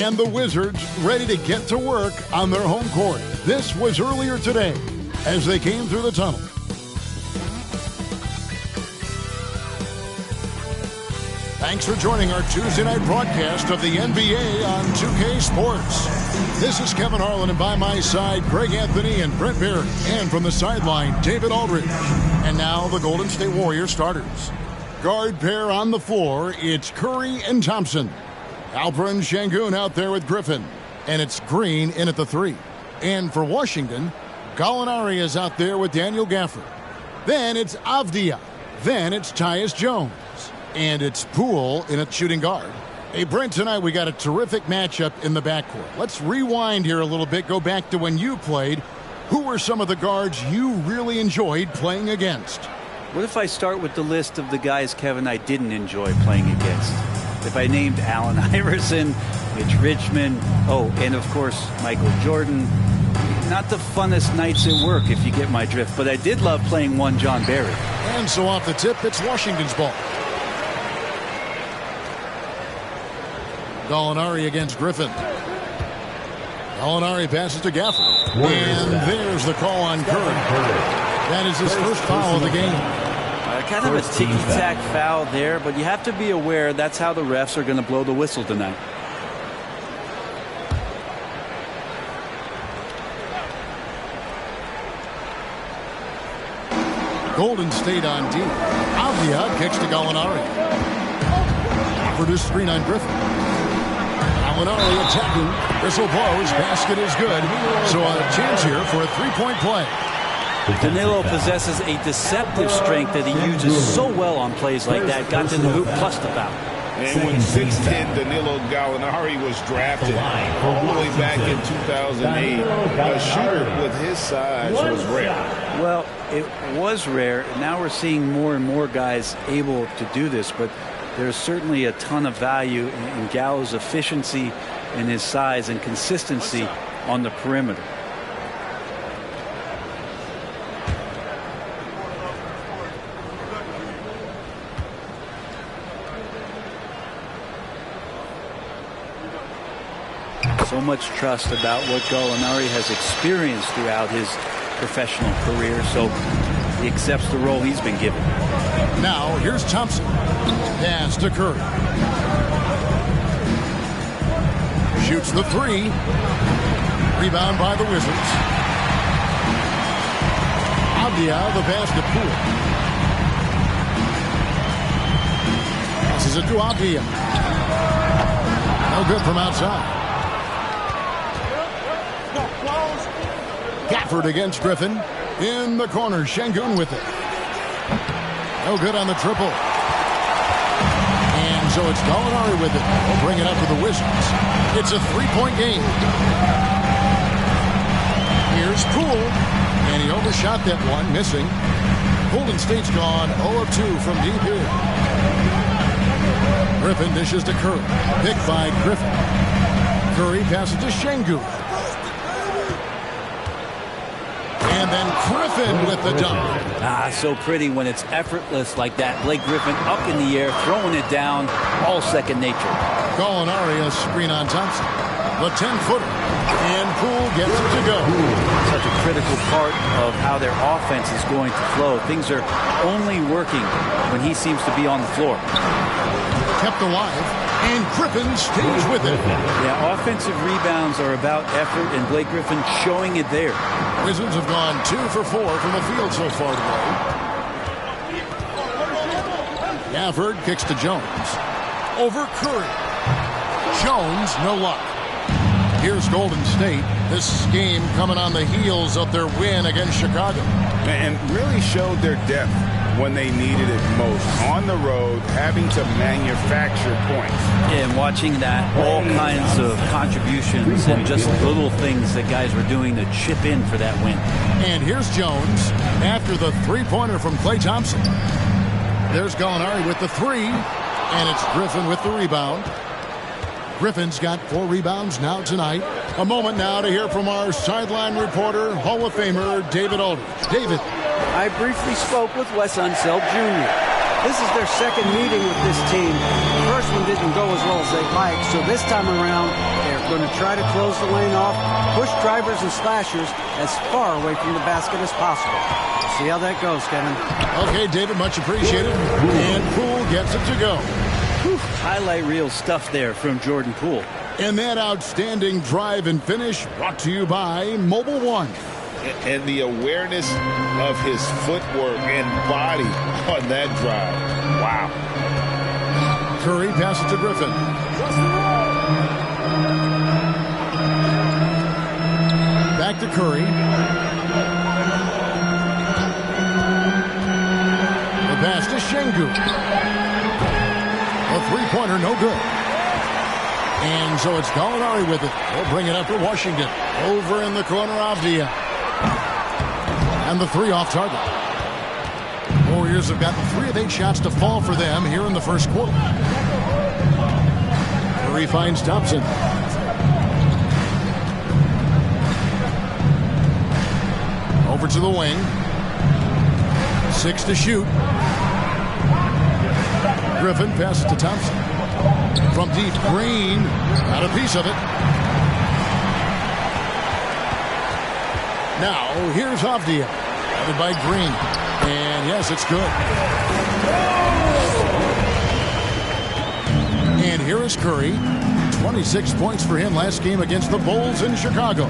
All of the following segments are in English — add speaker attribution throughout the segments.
Speaker 1: And the Wizards ready to get to work on their home court. This was earlier today as they came through the tunnel. Thanks for joining our Tuesday night broadcast of the NBA on 2K Sports. This is Kevin Harlan, and by my side, Greg Anthony and Brent Barrett. And from the sideline, David Aldridge. And now the Golden State Warriors starters. Guard pair on the floor, it's Curry and Thompson. Alperen Sengun out there with Griffin. And it's Green in at the 3. And for Washington, Gallinari is out there with Daniel Gafford. Then it's Avdia. Then it's Tyus Jones. And it's Poole in at shooting guard. Hey, Brent, tonight we got a terrific matchup in the backcourt. Let's rewind here a little bit, go back to when you played. Who were some of the guards you really enjoyed playing against?
Speaker 2: What if I start with the list of the guys, Kevin, I didn't enjoy playing against? If I named Allen Iverson, Mitch Richmond, and of course, Michael Jordan. Not the funnest nights at work, if you get my drift, but I did love playing one John Barry.
Speaker 1: And so off the tip, it's Washington's ball. Gallinari against Griffin. Gallinari passes to Gafford. And there's the call on Curry. That is his first foul of the game.
Speaker 2: Kind of a ticky-tack foul there, but you have to be aware that's how the refs are going to blow the whistle tonight.
Speaker 1: Golden State on D. Avdia kicks to Gallinari. Gafford is screen on Griffin. Gallinari attacking. Whistle blows. Basket is good. So a chance here for a three-point play.
Speaker 2: Danilo possesses a deceptive strength that he uses so well on plays like that. Got to the hoop plus the foul.
Speaker 3: And when 6'10" Danilo Gallinari was drafted all the way back in 2008, a shooter with his size was rare.
Speaker 2: Well, it was rare. Now we're seeing more and more guys able to do this, but there's certainly a ton of value in Gallo's efficiency and his size and consistency on the perimeter. So much trust about what Gallinari has experienced throughout his professional career, so he accepts the role he's been given.
Speaker 1: Now here's Thompson. Pass to Curry. Shoots the 3. Rebound by the Wizards. Avdia the pass to Poole. Passes it to Avdia. No good from outside. Gafford against Griffin. In the corner, Sengun with it. No good on the triple. And so it's Gallinari with it. We'll bring it up for the Wizards. It's a three-point game. Here's Poole. And he overshot that one, missing. Golden State's gone 0 of 2 from deep here. Griffin dishes to Curry. Picked by Griffin. Curry passes to Sengun. And then Griffin with the dunk.
Speaker 2: So pretty when it's effortless like that. Blake Griffin up in the air, throwing it down, all second nature.
Speaker 1: Gallinari a screen on Thompson. The 10-footer. And Poole gets it to go.
Speaker 2: Such a critical part of how their offense is going to flow. Things are only working when he seems to be on the floor.
Speaker 1: Kept alive. And Griffin stays with it.
Speaker 2: Yeah, offensive rebounds are about effort, and Blake Griffin showing it there.
Speaker 1: Wizards have gone 2 for 4 from the field so far today. Gafford kicks to Jones. Over Curry. Jones, no luck. Here's Golden State. This game coming on the heels of their win against Chicago.
Speaker 3: And really showed their depth when they needed it most. On the road, having to manufacture points.
Speaker 2: Yeah, and watching that, all kinds of contributions and just little things that guys were doing to chip in for that win.
Speaker 1: And here's Jones after the three-pointer from Klay Thompson. There's Gallinari with the 3, and it's Griffin with the rebound. Griffin's got 4 rebounds now tonight. A moment now to hear from our sideline reporter, Hall of Famer David Aldridge. David.
Speaker 4: I briefly spoke with Wes Unseld Jr. This is their second meeting with this team. The first one didn't go as well as they'd like, so this time around, they're going to try to close the lane off, push drivers and slashers as far away from the basket as possible. See how that goes, Kevin.
Speaker 1: Okay, David, much appreciated. And Poole gets it to go.
Speaker 2: Whew, highlight reel stuff there from Jordan Poole.
Speaker 1: And that outstanding drive and finish brought to you by Mobile One.
Speaker 3: And the awareness of his footwork and body on that drive. Wow.
Speaker 1: Curry passes to Griffin. Back to Curry. The pass to Şengün. A three-pointer, no good. And so it's Gallinari with it. They'll bring it up to Washington. Over in the corner, Avdia. And the three off target. Warriors have gotten 3 of 8 shots to fall for them here in the first quarter. Curry finds Thompson. Over to the wing. 6 to shoot. Griffin passes to Thompson. From deep, Green got a piece of it. Now, here's Avdia. Headed by Green. And yes, it's good. And here is Curry. 26 points for him last game against the Bulls in Chicago.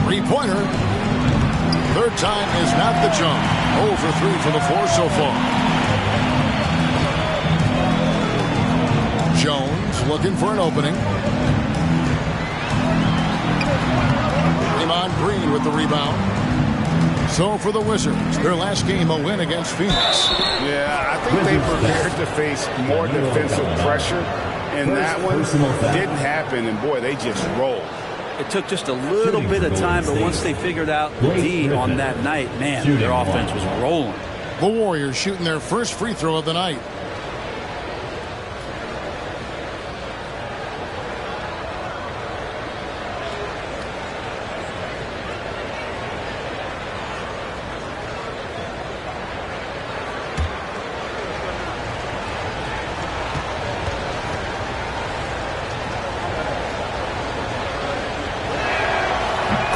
Speaker 1: Three-pointer. Third time is not the charm. 0 for 3 for the floor so far. Jones looking for an opening. Draymond Green with the rebound. So for the Wizards, their last game a win against Phoenix.
Speaker 3: Yeah, I think they prepared to face more defensive pressure, and that one didn't happen, and boy, they just rolled.
Speaker 2: It took just a little bit of time, but once they figured out the D on that night, man, their offense was rolling.
Speaker 1: The Warriors shooting their first free throw of the night.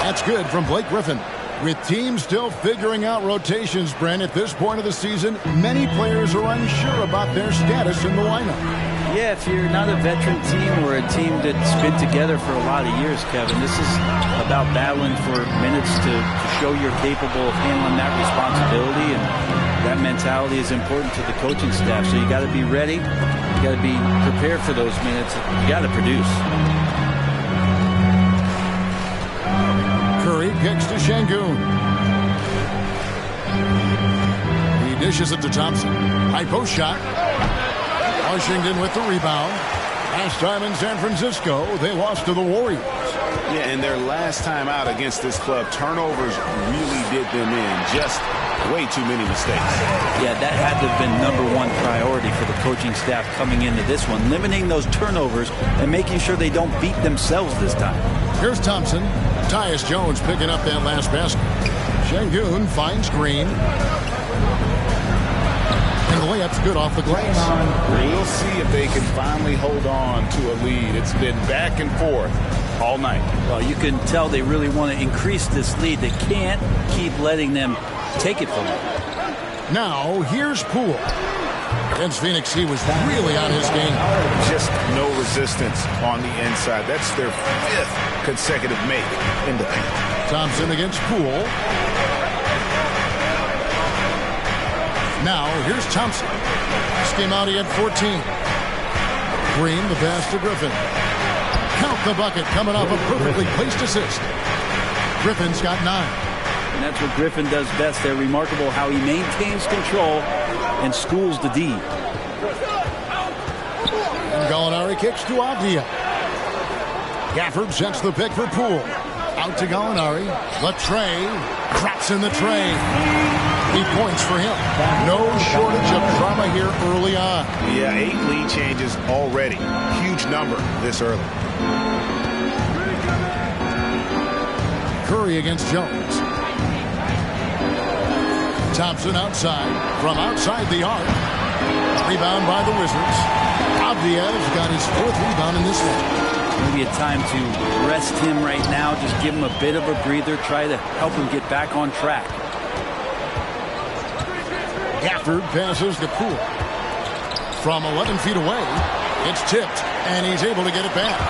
Speaker 1: That's good from Blake Griffin. With teams still figuring out rotations, Brent, at this point of the season, many players are unsure about their status in the lineup.
Speaker 2: Yeah, if you're not a veteran team or a team that's been together for a lot of years, Kevin, this is about battling for minutes to show you're capable of handling that responsibility, and that mentality is important to the coaching staff. So you got to be ready. You got to be prepared for those minutes. You got to produce.
Speaker 1: Curry kicks to Şengün. He dishes it to Thompson. High post shot. Washington with the rebound. Last time in San Francisco, they lost to the Warriors.
Speaker 3: Yeah, and their last time out against this club, turnovers really did them in. Just way too many mistakes.
Speaker 2: Yeah, that had to have been #1 priority for the coaching staff coming into this one. Limiting those turnovers and making sure they don't beat themselves this time.
Speaker 1: Here's Thompson. Tyus Jones picking up that last basket. Şengün finds Green. And the layup's good off the glass.
Speaker 3: We'll see if they can finally hold on to a lead. It's been back and forth all night.
Speaker 2: Well, you can tell they really want to increase this lead. They can't keep letting them take it from them.
Speaker 1: Now, here's Poole. Against Phoenix, he was really on his game.
Speaker 3: Just no resistance on the inside. That's their 5th consecutive make in the paint.
Speaker 1: Thompson against Poole. Now, here's Thompson. This game out, he had 14. Green, the pass to Griffin. Count the bucket, coming off a perfectly placed assist. Griffin's got 9.
Speaker 2: And that's what Griffin does best. They're remarkable how he maintains control and schools the D.
Speaker 1: And Gallinari kicks to Avdia. Gafford sets the pick for Poole. Out to Gallinari. Latrey drops in the tray. 8 points for him. No shortage of drama here early on.
Speaker 3: Yeah, 8 lead changes already. Huge number this early.
Speaker 1: Curry against Jones. Thompson outside. From outside the arc. Rebound by the Wizards. Avdiiv's got his 4th rebound in this one.
Speaker 2: Maybe a time to rest him right now. Just give him a bit of a breather. Try to help him get back on track.
Speaker 1: Gafford passes to Poole. From 11 feet away, it's tipped, and he's able to get it back.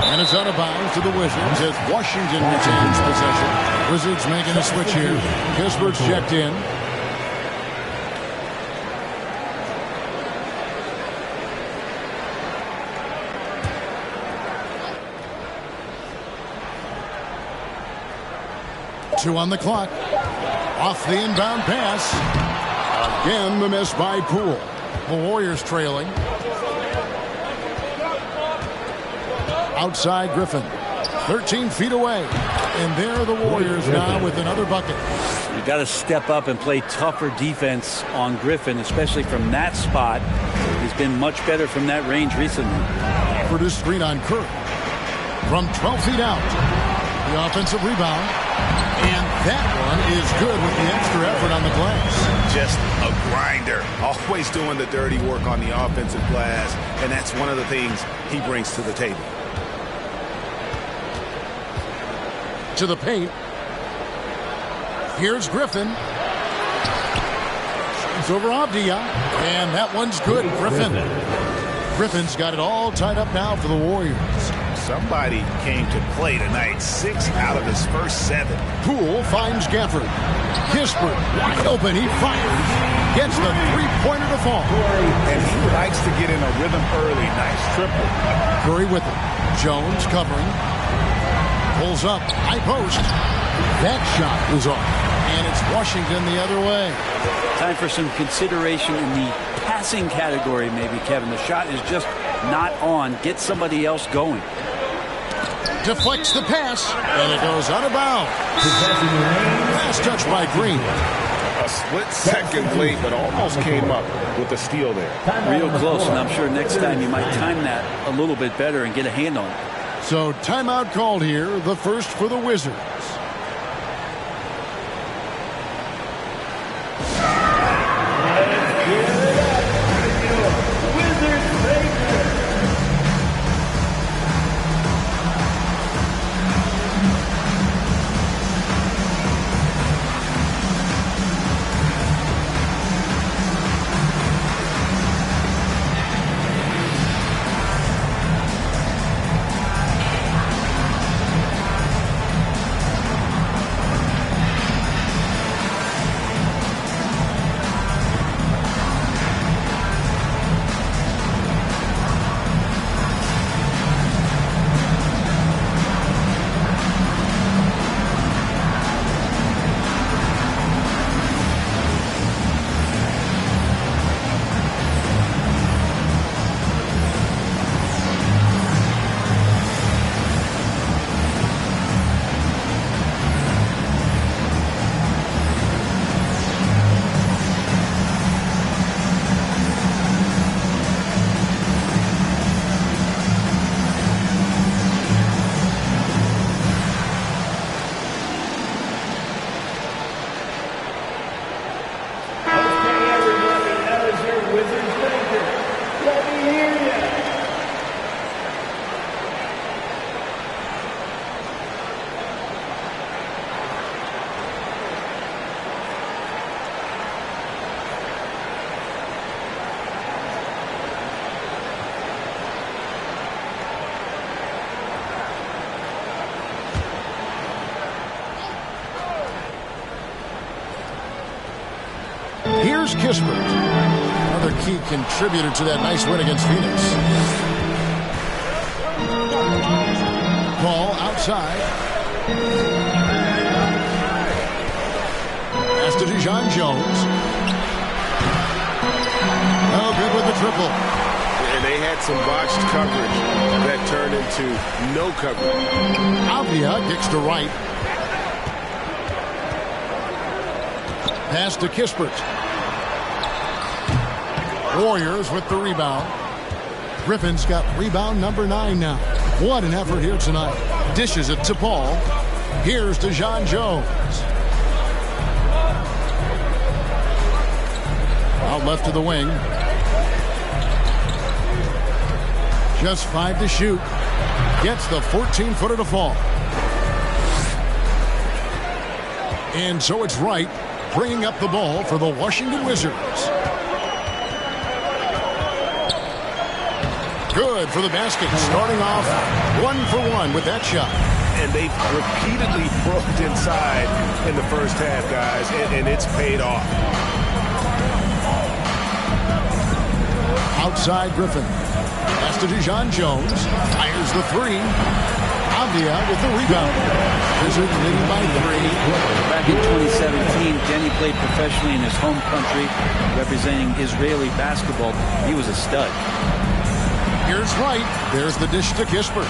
Speaker 1: And it's out of bounds to the Wizards as Washington retains possession. Wizards making a switch here. Kispert's checked in. Two on the clock. Off the inbound pass. Again, the miss by Poole. The Warriors trailing. Outside Griffin. 13 feet away. And there are the Warriors now with another bucket.
Speaker 2: You got to step up and play tougher defense on Griffin, especially from that spot. He's been much better from that range recently.
Speaker 1: For the screen on Curry. From 12 feet out. The offensive rebound. And that one is good with the extra effort on the glass.
Speaker 3: Just a grinder. Always doing the dirty work on the offensive glass. And that's one of the things he brings to the table.
Speaker 1: To the paint. Here's Griffin. It's over Avdija. And that one's good. Griffin's got it all tied up now for the Warriors.
Speaker 3: Somebody came to play tonight. 6 out of his first 7.
Speaker 1: Poole finds Gafford. Kispert wide open. He fires. Gets the three-pointer to fall.
Speaker 3: And he likes to get in a rhythm early. Nice triple.
Speaker 1: Curry with it. Jones covering. Pulls up. High post. That shot was off. And it's Washington the other way.
Speaker 2: Time for some consideration in the passing category, maybe, Kevin. The shot is just not on. Get somebody else going.
Speaker 1: Deflects the pass, and it goes out of bounds. Last touch by Green.
Speaker 3: A split-second late, but almost came up with the steal there.
Speaker 2: Real close, and I'm sure next time you might time that a little bit better and get a hand on it.
Speaker 1: So timeout called here, the first for the Wizards. Here's Kispert, another key contributor to that nice win against Phoenix. Ball outside. Pass to Dijon Jones. No good with the triple.
Speaker 3: And they had some botched coverage that turned into no coverage.
Speaker 1: Avdija kicks to right. Pass to Kispert. Warriors with the rebound. Griffin's got rebound number 9 now. What an effort here tonight. Dishes it to Paul. Here's Dijon Jones. Out left to the wing. Just 5 to shoot. Gets the 14-footer to fall. And so it's Wright bringing up the ball for the Washington Wizards. Good for the basket. Starting off 1 for 1 with that shot.
Speaker 3: And they've repeatedly broke inside in the first half, guys, and it's paid off.
Speaker 1: Outside Griffin. That's to Dijon Jones. Fires the three. Avdia with the rebound. Wizards leading by 3.
Speaker 2: Back in 2017, Denny played professionally in his home country, representing Israeli basketball. He was a stud.
Speaker 1: Here's Wright. There's the dish to Kispert.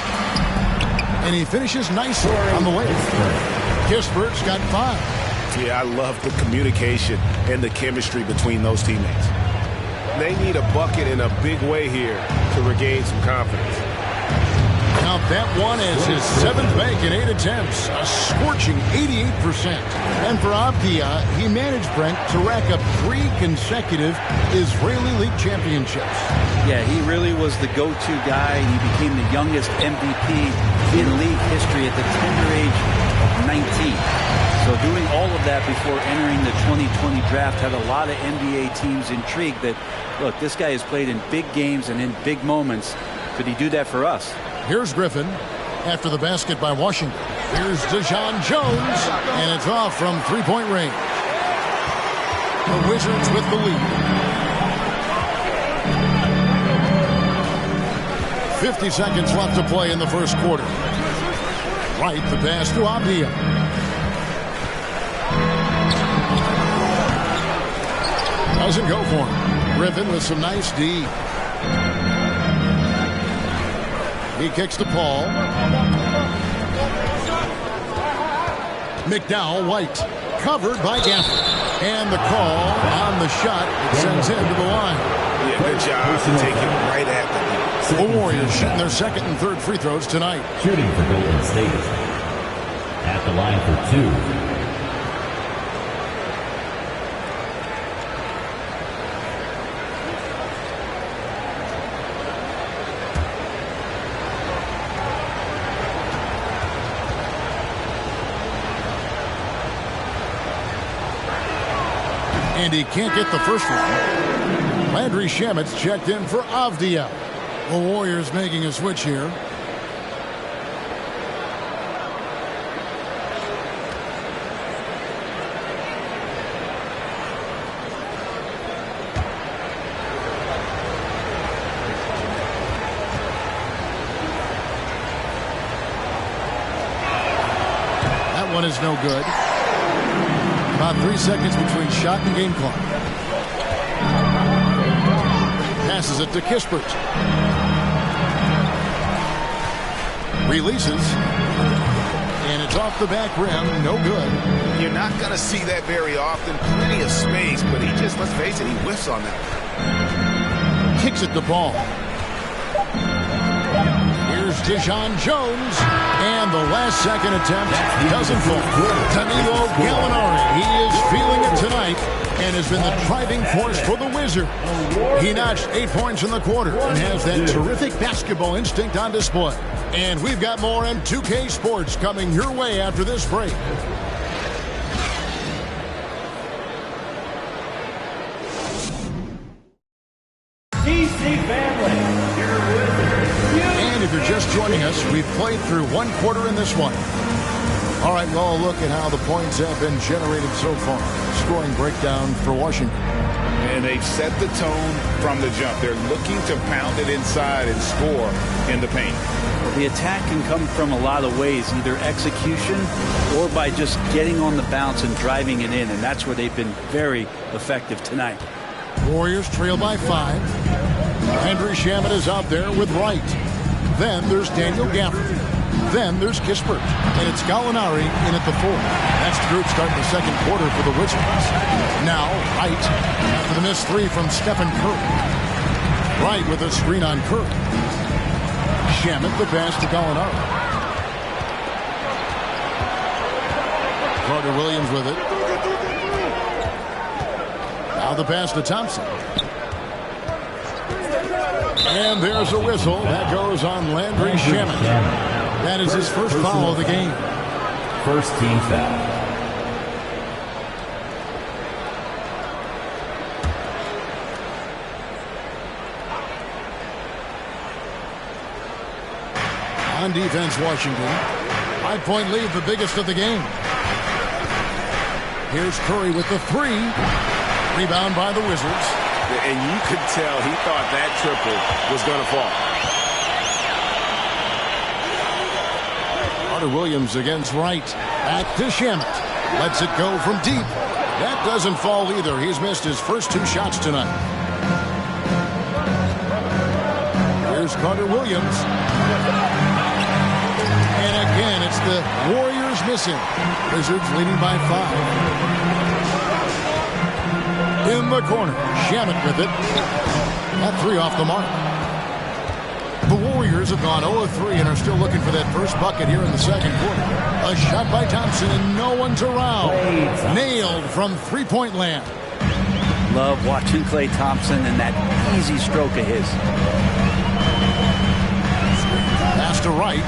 Speaker 1: And he finishes nicely on the way. Kispert's got 5.
Speaker 3: Yeah, I love the communication and the chemistry between those teammates. They need a bucket in a big way here to regain some confidence.
Speaker 1: Now that one is his 7th bank in 8 attempts, a scorching 88%. And for Avdia, he managed, Brent, to rack up 3 consecutive Israeli League championships.
Speaker 2: Yeah, he really was the go-to guy. He became the youngest MVP in league history at the tender age of 19. So doing all of that before entering the 2020 draft had a lot of NBA teams intrigued that, look, this guy has played in big games and in big moments. Could he do that for us?
Speaker 1: Here's Griffin after the basket by Washington. Here's Dijon Jones, and it's off from three-point range. The Wizards with the lead. 50 seconds left to play in the first quarter. Right, the pass to Avdia. Doesn't go for him. Griffin with some nice D. He kicks to Paul. McDowell, White, covered by Gafford. And the call on the shot. It sends him to the line.
Speaker 3: Yeah, good job to take him right at
Speaker 1: the Warriors shooting their second and third free throws tonight.
Speaker 5: Shooting for Golden State. At the line for 2.
Speaker 1: And he can't get the first one. Landry Shamet's checked in for Avdia. The Warriors making a switch here. That one is no good. About 3 seconds between shot and game clock. Passes it to Kispert. Releases. And it's off the back rim. No good.
Speaker 3: You're not going to see that very often. Plenty of space, but he just, let's face it, he whiffs on that.
Speaker 1: Kicks it to Paul. Here's Dijon Jones. And the last second attempt doesn't fall. Danilo Gallinari. He is feeling it tonight and has been the driving force for the Wizards. He notched 8 points in the quarter and has that terrific basketball instinct on display. And we've got more on 2K Sports coming your way after this break.
Speaker 5: DC family.
Speaker 1: And if you're just joining us, we've played through 1 quarter in this one. All right, well, look at how the points have been generated so far. Scoring breakdown for Washington.
Speaker 3: And they've set the tone from the jump. They're looking to pound it inside and score in the paint.
Speaker 2: The attack can come from a lot of ways, either execution or by just getting on the bounce and driving it in, and that's where they've been very effective tonight.
Speaker 1: Warriors trail by 5. Landry Shamet is out there with Wright. Then there's Daniel Gafford. Then there's Kispert. And it's Gallinari in at the 4. That's the group starting the second quarter for the Wizards. Now, Wright after the missed 3 from Stephen Curry. Wright with a screen on Curry. Shamet the pass to Gallinari. Carter Williams with it. Now the pass to Thompson. And there's a whistle. That goes on Landry Shamet. That is his first foul of the game.
Speaker 5: First team foul.
Speaker 1: On defense, Washington. 5-point lead, the biggest of the game. Here's Curry with the three. Rebound by the Wizards.
Speaker 3: And you could tell he thought that triple was going to fall.
Speaker 1: Carter Williams against Wright. Back to Shamet. Lets it go from deep. That doesn't fall either. He's missed his first 2 shots tonight. Here's Carter Williams. And again, it's the Warriors missing. Wizards leading by 5. In the corner, Shamet with it. That 3 off the mark. The Warriors have gone 0-3 and are still looking for that first bucket here in the second quarter. A shot by Thompson and no one's around. Nailed from three-point land.
Speaker 2: Love watching Klay Thompson and that easy stroke of his.
Speaker 1: Pass to Wright.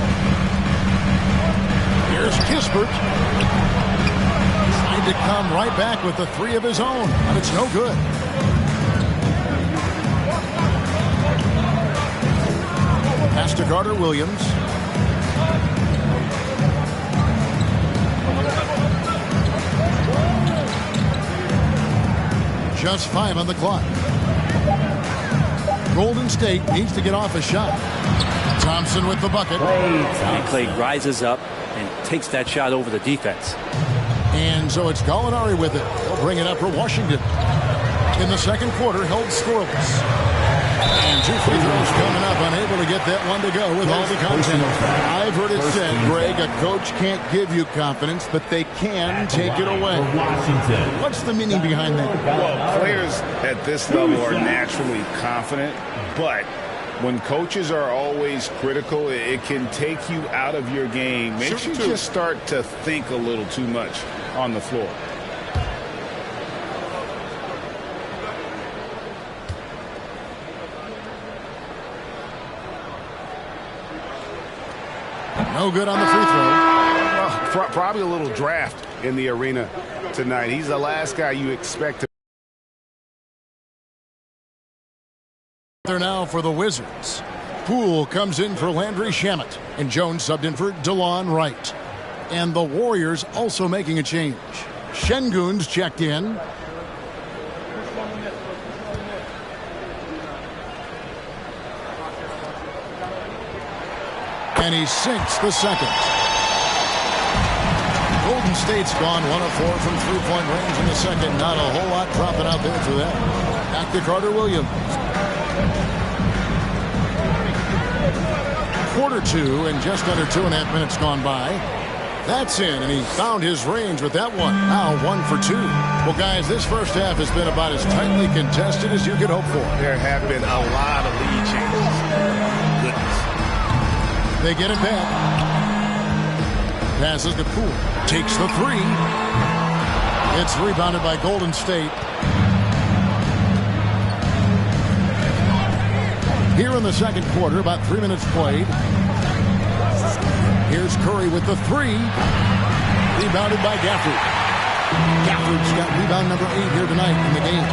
Speaker 1: Here's Kispert. Trying to come right back with the 3 of his own, but it's no good. Pass to Carter Williams. Just 5 on the clock. Golden State needs to get off a shot. Thompson with the bucket.
Speaker 2: And Klay rises up and takes that shot over the defense.
Speaker 1: And so it's Gallinari with it. He'll bring it up for Washington. In the second quarter, held scoreless. And 2 free throws coming up, unable to get that one to go with all the content. I've heard it said, Greg, a coach can't give you confidence, but they can take it away. What's the meaning behind that?
Speaker 3: Well, players at this level are naturally confident, but when coaches are always critical, it can take you out of your game. Makes you just start to think a little too much on the floor.
Speaker 1: No good on the free throw.
Speaker 3: Probably a little draft in the arena tonight. He's the last guy you expect to.
Speaker 1: They're now for the Wizards. Poole comes in for Landry Shamet, and Jones subbed in for DeLon Wright. And the Warriors also making a change. Şengün's checked in. And he sinks the second. Golden State's gone 1 of 4 from three-point range in the second. Not a whole lot dropping out there for them. Back to Carter Williams. Quarter 2 and just under 2.5 minutes gone by. That's in, and he found his range with that one. Now 1 for 2. Well, guys, this first half has been about as tightly contested as you could hope for.
Speaker 3: There have been a lot of lead changes. Goodness.
Speaker 1: They get it back. Passes to Poole. Takes the 3. It's rebounded by Golden State. Here in the second quarter, about 3 minutes played. Here's Curry with the 3. Rebounded by Gafford. Gafford's got rebound number 8 here tonight in the game.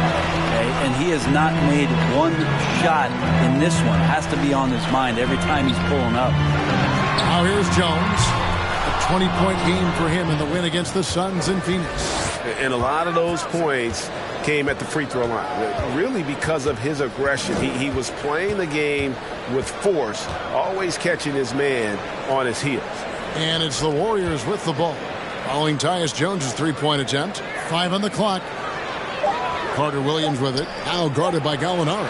Speaker 2: And he has not made one shot in this one. Has to be on his mind every time he's pulling up.
Speaker 1: Now here's Jones. A 20-point game for him in the win against the Suns in Phoenix.
Speaker 3: And a lot of those points came at the free throw line, really because of his aggression. He was playing the game with force, always catching his man on his heels.
Speaker 1: And it's the Warriors with the ball. Following Tyus Jones' three-point attempt. 5 on the clock. Carter Williams with it. Now guarded by Gallinari.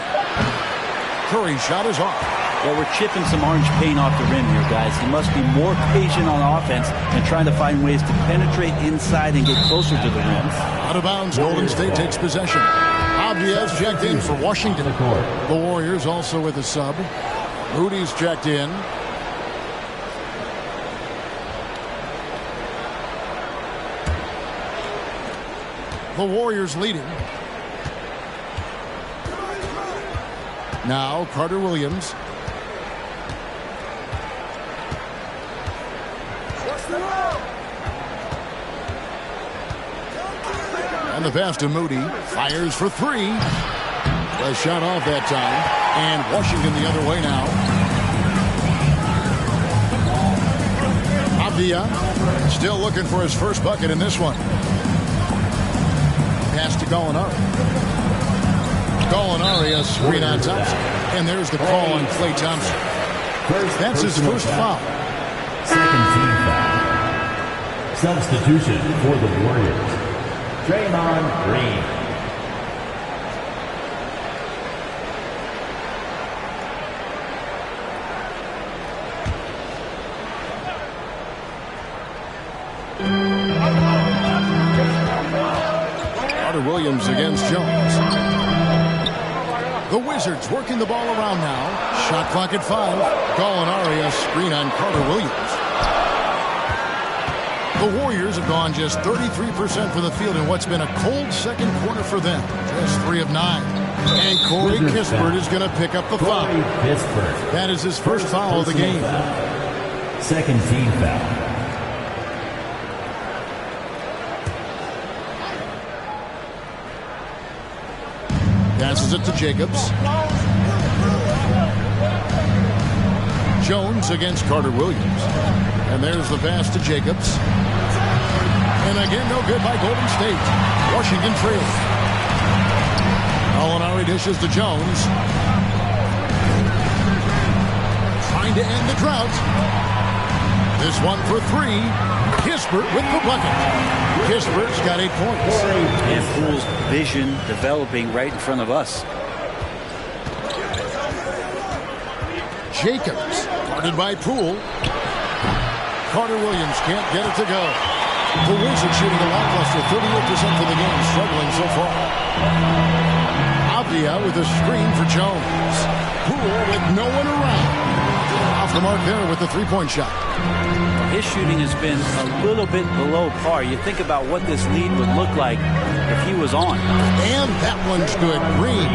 Speaker 1: Curry's shot is off.
Speaker 2: Well, we're chipping some orange paint off the rim here, guys. He must be more patient on offense and trying to find ways to penetrate inside and get closer to the rim.
Speaker 1: Out of bounds, Golden State takes possession. Abdias checked in for Washington. The Warriors also with a sub. Moody's checked in. The Warriors leading. Now Carter Williams. And the pass to Moody. Fires for three. A shot off that time. And Washington the other way now. Avdia still looking for his first bucket in this one. Pass to Gallinari. Gallinari, a screen on Thompson. And there's the call on Klay Thompson. That's his first foul.
Speaker 5: Second team foul. Substitution for the Warriors. Draymond Green.
Speaker 1: Carter Williams against Jones. The Wizards working the ball around now. Shot clock at 5. Gallinari, a screen on Carter Williams. The Warriors have gone just 33% for the field in what's been a cold second quarter for them. Just 3 of 9. And Corey Kispert is going to pick up the foul. That is his first foul of the game.
Speaker 5: Second team foul.
Speaker 1: Passes it to Jacobs. Jones against Carter Williams. And there's the pass to Jacobs. And again, no good by Golden State. Washington trails. Gallinari dishes to Jones. Trying to end the drought. This one for 3. Kispert with the bucket. Kispert's got 8 points.
Speaker 2: And Poole's vision developing right in front of us.
Speaker 1: Jacobs, guarded by Poole. Carter Williams can't get it to go. The Wizards shooting a lackluster 38% for the game, struggling so far. Avdia with a screen for Jones. Poole with no one around. Off the mark there with the three-point shot.
Speaker 2: His shooting has been a little bit below par. You think about what this lead would look like if he was on.
Speaker 1: And that one's good. Green.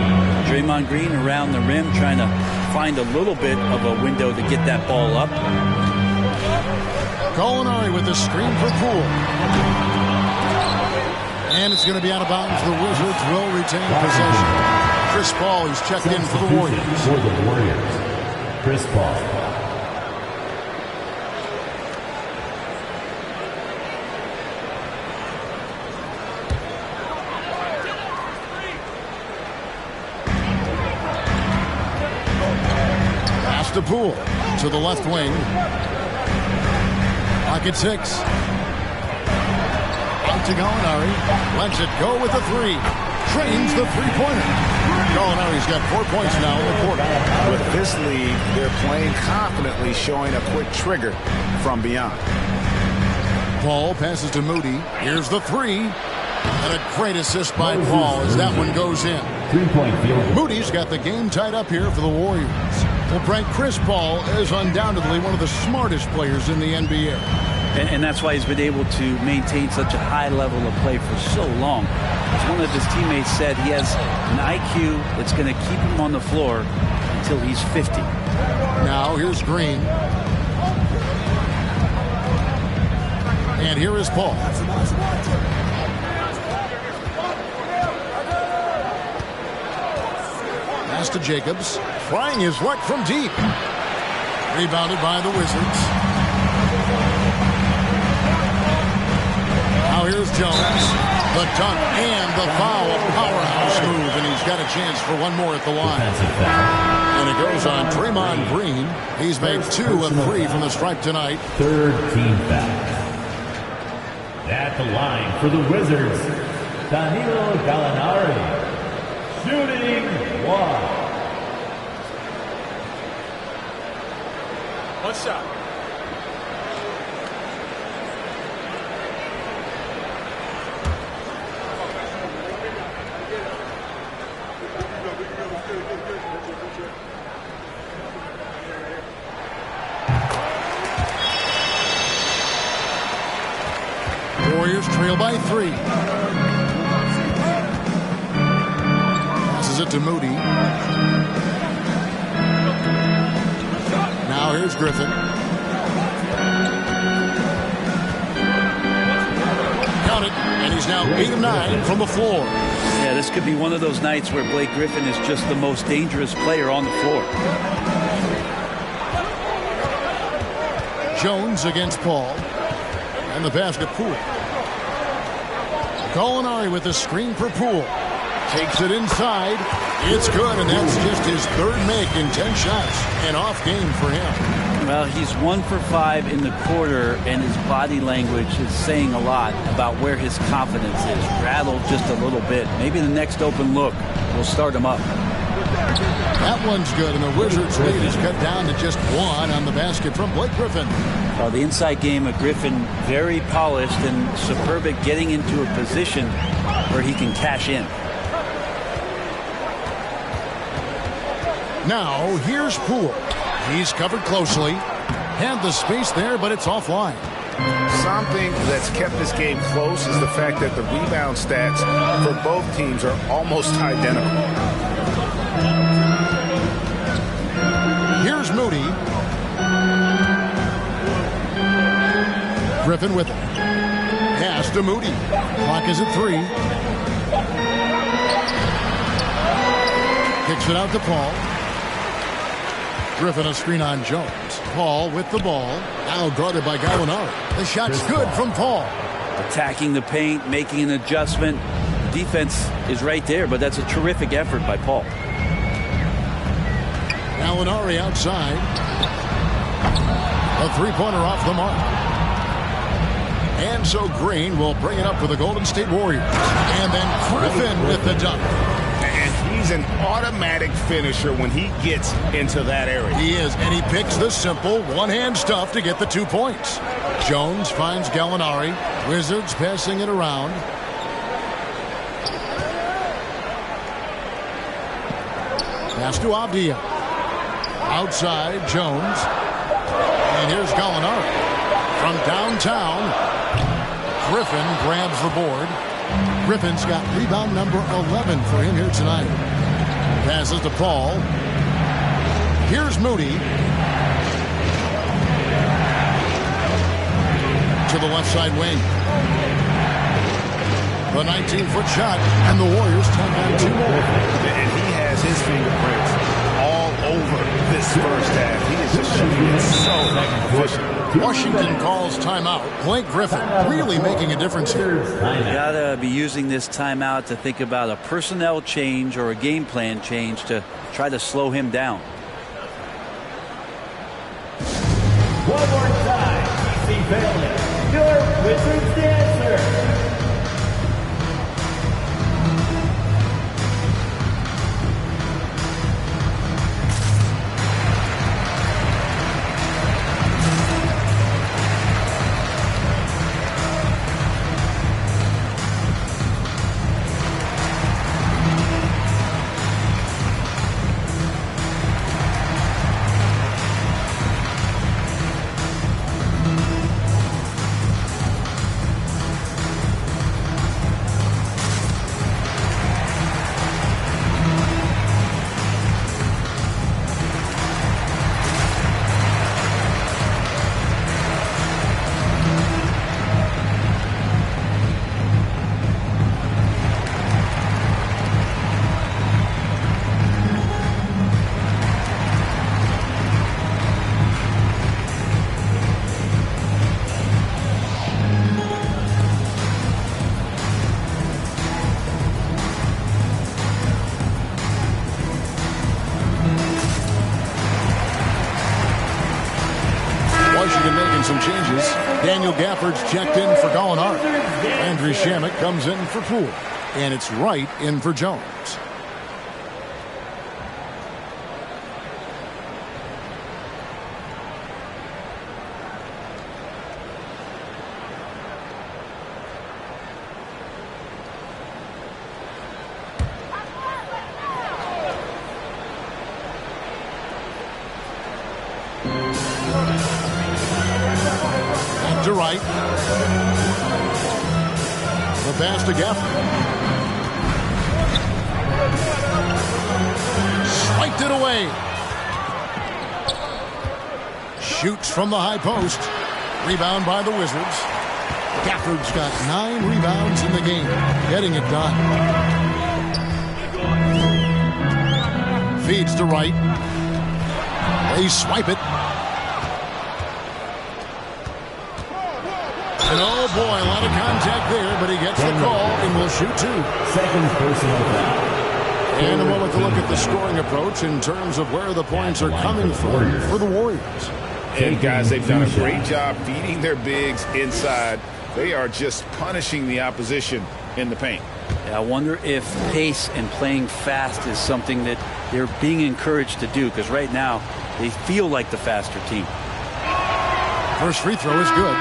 Speaker 2: Draymond Green around the rim trying to find a little bit of a window to get that ball up.
Speaker 1: Gallinari with the screen for Poole. And it's going to be out of bounds. The Wizards will retain possession. Chris Paul, he's checked in for the Warriors.
Speaker 5: For the Warriors, Chris Paul.
Speaker 1: Pass to Poole to the left wing. Pocket 6. Out to Gallinari. Lets it go with the 3. Trains the three-pointer. Gallinari's got 4 points now in the quarter.
Speaker 3: With this lead, they're playing confidently, showing a quick trigger from beyond.
Speaker 1: Paul passes to Moody. Here's the 3. And a great assist by Paul as that one goes in.
Speaker 5: 3-point field.
Speaker 1: Moody's got the game tied up here for the Warriors. Well, Brent, Chris Paul is undoubtedly one of the smartest players in the NBA.
Speaker 2: And that's why he's been able to maintain such a high level of play for so long. As one of his teammates said, he has an IQ that's going to keep him on the floor until he's 50.
Speaker 1: Now here's Green. And here is Paul. Pass to Jacobs. Trying his luck from deep. Rebounded by the Wizards. Now here's Jones. The dunk and the foul. Powerhouse move, and he's got a chance for one more at the line. And it goes on Draymond Green. He's made 2 of 3 from the stripe tonight.
Speaker 5: Third team foul. At the line for the Wizards, Danilo Gallinari. Shooting 1.
Speaker 6: One shot.
Speaker 1: Warriors trail by 3. Passes it to Moody. Here's Griffin. Count it, and he's now 8 of 9 from the floor.
Speaker 2: Yeah, this could be one of those nights where Blake Griffin is just the most dangerous player on the floor.
Speaker 1: Jones against Paul. And the basket, Poole. Gallinari with the screen for Poole. Takes it inside. It's good, and that's just his third make in 10 shots. An off game for him.
Speaker 2: Well, he's 1 for 5 in the quarter, and his body language is saying a lot about where his confidence is. Rattled just a little bit. Maybe the next open look will start him up.
Speaker 1: That one's good, and the Wizards' lead is cut down to just 1 on the basket from Blake Griffin.
Speaker 2: The inside game of Griffin, very polished and superb at getting into a position where he can cash in.
Speaker 1: Now, here's Poole. He's covered closely. Had the space there, but it's offline.
Speaker 3: Something that's kept this game close is the fact that the rebound stats for both teams are almost identical.
Speaker 1: Here's Moody. Griffin with it. Pass to Moody. Clock is at 3. Kicks it out to Paul. Griffin a screen on Jones. Paul with the ball. Now guarded by Gallinari. The shot's good from Paul.
Speaker 2: Attacking the paint, making an adjustment. The defense is right there, but that's a terrific effort by Paul.
Speaker 1: Gallinari outside. A three-pointer off the mark. And so Green will bring it up for the Golden State Warriors. And then Griffin with the dunk.
Speaker 3: He's an automatic finisher when he gets into that area.
Speaker 1: He is, and he picks the simple one-hand stuff to get the 2 points. Jones finds Gallinari. Wizards passing it around. Pass to Avdia. Outside, Jones. And here's Gallinari. From downtown, Griffin grabs the board. Griffin's got rebound number 11 for him here tonight. Passes to Paul. Here's Moody. To the left side wing. The 19-foot shot, and the Warriors tap on 2 more.
Speaker 3: And he has his fingerprints all over this first half. He is just shooting it so efficient.
Speaker 1: Washington calls timeout. Blake Griffin really making a difference here.
Speaker 2: You gotta be using this timeout to think about a personnel change or a game plan change to try to slow him down.
Speaker 5: One more time, TC Bailey, your Wizards dancer.
Speaker 1: Some changes. Daniel Gafford's checked in for Gallinari. Andrew Shamet comes in for Poole. And it's Wright in for Jones. To Wright. The pass to Gafford. Swiped it away. Shoots from the high post. Rebound by the Wizards. Gafford's got 9 rebounds in the game, getting it done. Feeds to Wright. They swipe it. And oh boy, a lot of contact there, but he gets the call and will shoot 2.
Speaker 5: Second personal foul.
Speaker 1: And a moment to look at the scoring approach in terms of where the points are coming from for the Warriors.
Speaker 3: And guys, they've done a great job feeding their bigs inside. They are just punishing the opposition in the paint.
Speaker 2: I wonder if pace and playing fast is something that they're being encouraged to do, because right now they feel like the faster team.
Speaker 1: First free throw is good.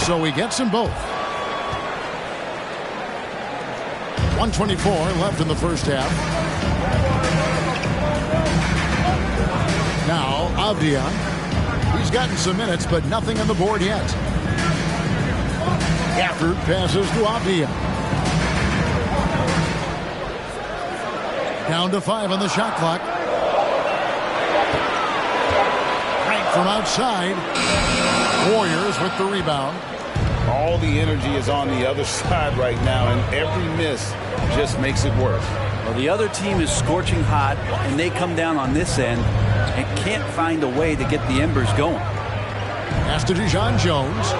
Speaker 1: So he gets them both. 1:24 left in the first half. Now Avdia. He's gotten some minutes, but nothing on the board yet. Gafford passes to Avdia. Down to 5 on the shot clock. Frank from outside. Warriors with the rebound.
Speaker 3: All the energy is on the other side right now, and every miss just makes it worse.
Speaker 2: Well, the other team is scorching hot, and they come down on this end and can't find a way to get the embers going.
Speaker 1: Pass to Dijon Jones.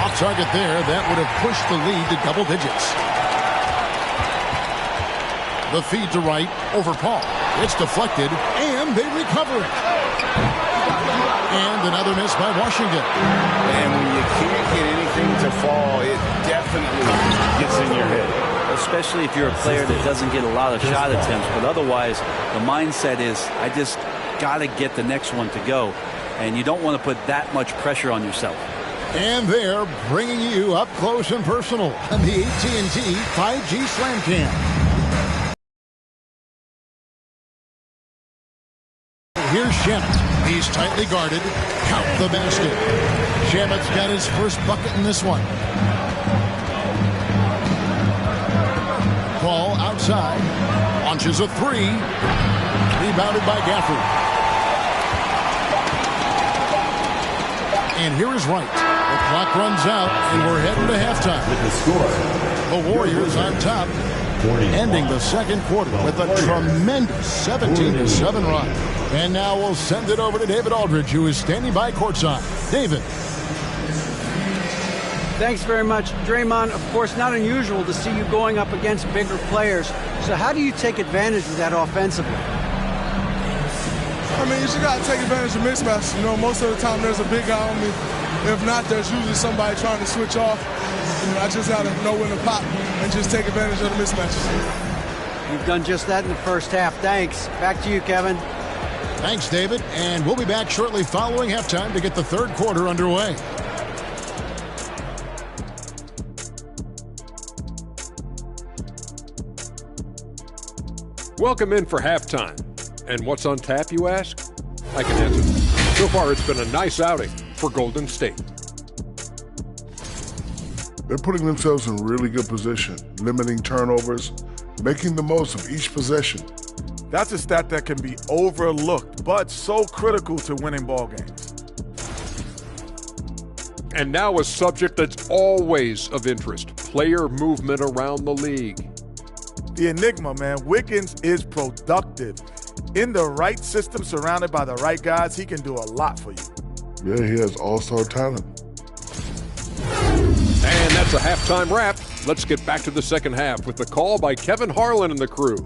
Speaker 1: Off target there. That would have pushed the lead to double digits. The feed to Wright over Paul. It's deflected, and they recover it. And another miss by Washington.
Speaker 3: And when you can't get anything to fall, it definitely gets in your head.
Speaker 2: Especially if you're a player that doesn't get a lot of shot attempts. But otherwise, the mindset is, I just got to get the next one to go. And you don't want to put that much pressure on yourself.
Speaker 1: And they're bringing you up close and personal on the AT&T 5G Slam Cam. Here's Shamet. He's tightly guarded. Count the basket. Shamet's got his first bucket in this one. Ball outside. Launches a 3. Rebounded by Gafford. And here is Wright. The clock runs out, and we're heading to halftime.
Speaker 5: With the score,
Speaker 1: The Warriors on top, ending the second quarter with a tremendous 17-7 run. And now we'll send it over to David Aldridge, who is standing by courtside. David.
Speaker 4: Thanks very much, Draymond. Of course, not unusual to see you going up against bigger players. So how do you take advantage of that offensively?
Speaker 6: I mean, you just got to take advantage of mismatches. You know, most of the time there's a big guy on me. If not, there's usually somebody trying to switch off. You know, I just got to know when to pop and just take advantage of the mismatches.
Speaker 4: You've done just that in the first half. Thanks. Back to you, Kevin.
Speaker 1: Thanks, David. And we'll be back shortly following halftime to get the third quarter underway.
Speaker 7: Welcome in for halftime. And what's on tap, you ask? I can answer. So far, it's been a nice outing for Golden State.
Speaker 8: They're putting themselves in really good position, limiting turnovers, making the most of each possession.
Speaker 6: That's a stat that can be overlooked, but so critical to winning ball games.
Speaker 7: And now a subject that's always of interest, player movement around the league.
Speaker 6: The enigma, man, Wiggins is productive. In the right system, surrounded by the right guys, he can do a lot for you.
Speaker 8: Yeah, he has all-star talent.
Speaker 7: And that's a halftime wrap. Let's get back to the second half with the call by Kevin Harlan and the crew.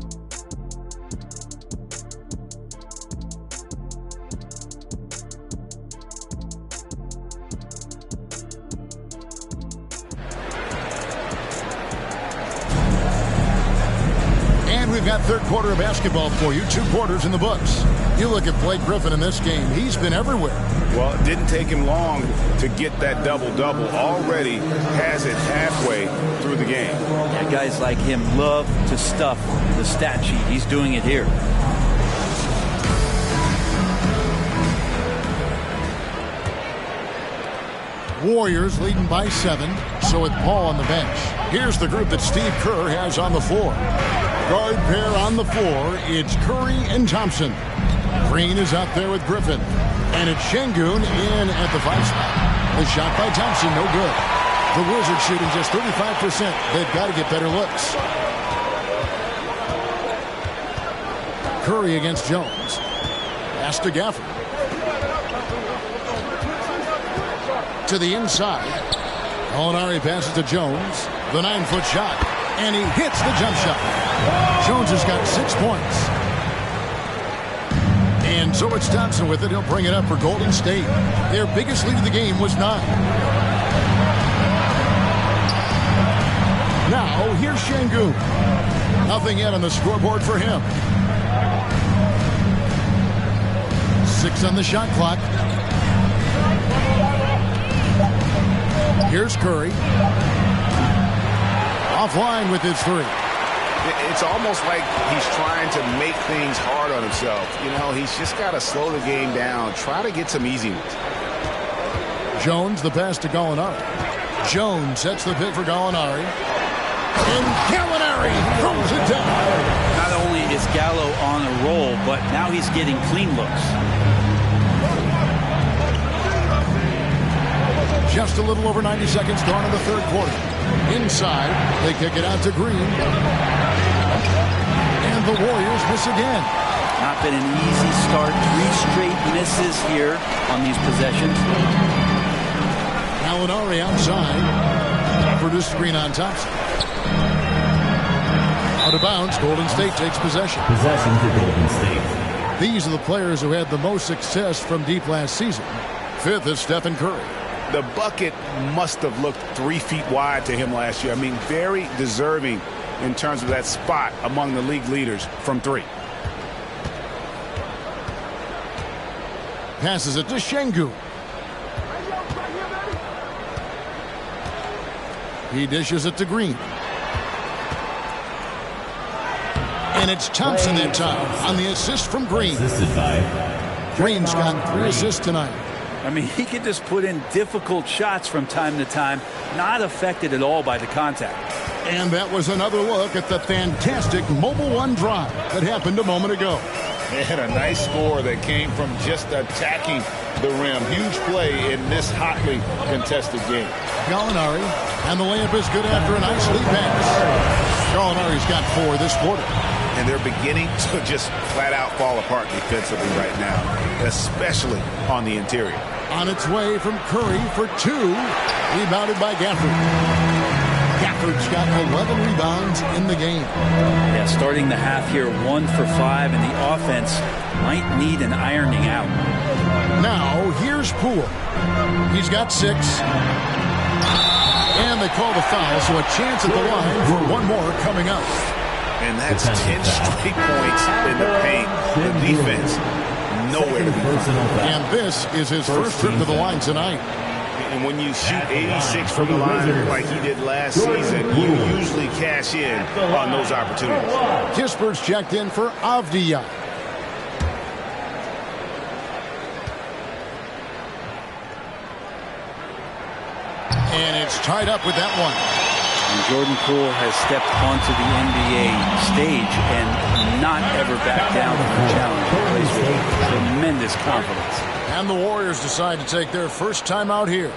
Speaker 1: And we've got third quarter of basketball for you. 2 quarters in the books. You look at Blake Griffin in this game. He's been everywhere.
Speaker 3: Well, it didn't take him long to get that double-double. Already has it halfway through the game.
Speaker 2: Yeah, guys like him love to stuff the stat sheet. He's doing it here.
Speaker 1: Warriors leading by 7. So with Paul on the bench. Here's the group that Steve Kerr has on the floor. Guard pair on the floor. It's Curry and Thompson. Green is out there with Griffin. And it's Şengün in at the 5 spot. The shot by Thompson, no good. The Wizards shooting just 35%. They've got to get better looks. Curry against Jones. Pass to Gafford. To the inside. Gallinari passes to Jones. The 9-foot shot. And he hits the jump shot. Jones has got 6 points. And so it's Thompson with it. He'll bring it up for Golden State. Their biggest lead of the game was 9. Now, here's Şengün. Nothing yet on the scoreboard for him. 6 on the shot clock. Here's Curry. Offline with his 3.
Speaker 3: It's almost like he's trying to make things hard on himself. You know, he's just got to slow the game down. Try to get some easy ones.
Speaker 1: Jones, the pass to Gallinari. Jones sets the pick for Gallinari. And Gallinari throws it down.
Speaker 2: Not only is Gallo on a roll, but now he's getting clean looks.
Speaker 1: Just a little over 90 seconds gone in the third quarter. Inside, they kick it out to Green. And the Warriors miss again.
Speaker 2: Not been an easy start. 3 straight misses here on these possessions.
Speaker 1: Gallinari outside. Produced screen on Thompson. Out of bounds, Golden State takes possession.
Speaker 5: Possession to Golden State.
Speaker 1: These are the players who had the most success from deep last season. 5th is Stephen Curry.
Speaker 3: The bucket must have looked 3 feet wide to him last year. I mean, very deserving in terms of that spot among the league leaders from 3.
Speaker 1: Passes it to Şengün. He dishes it to Green. And it's Thompson that time on the assist from Green.
Speaker 5: Assisted by
Speaker 1: Green's got 3 assists tonight.
Speaker 2: I mean, he can just put in difficult shots from time to time, not affected at all by the contact.
Speaker 1: And that was another look at the fantastic Mobile One drive that happened a moment ago.
Speaker 3: They had a nice score that came from just attacking the rim. Huge play in this hotly contested game.
Speaker 1: Gallinari, and the layup is good after a nice lead pass. Gallinari's got 4 this quarter.
Speaker 3: And they're beginning to just flat out fall apart defensively right now, especially on the interior.
Speaker 1: On its way from Curry for 2, rebounded by Gafford. Gafford's got 11 rebounds in the game.
Speaker 2: Yeah, starting the half here 1 for 5, and the offense might need an ironing out.
Speaker 1: Now, here's Poole. He's got 6. And they call the foul, so a chance at the line for 1 more coming up.
Speaker 3: And that's 10 straight points in the paint. The defense, nowhere to be found.
Speaker 1: And this is his first trip to the line tonight.
Speaker 3: And when you shoot 86 from the line like he did last season, you usually cash in on those opportunities.
Speaker 1: Kispert's checked in for Avdija. And it's tied up with that one.
Speaker 2: And Jordan Poole has stepped onto the NBA stage and not ever backed down from the challenge. He plays with tremendous confidence.
Speaker 1: And the Warriors decide to take their first time out here.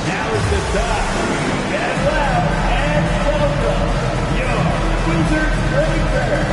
Speaker 9: Now is the time. Get loud and welcome your Wizards Breaker.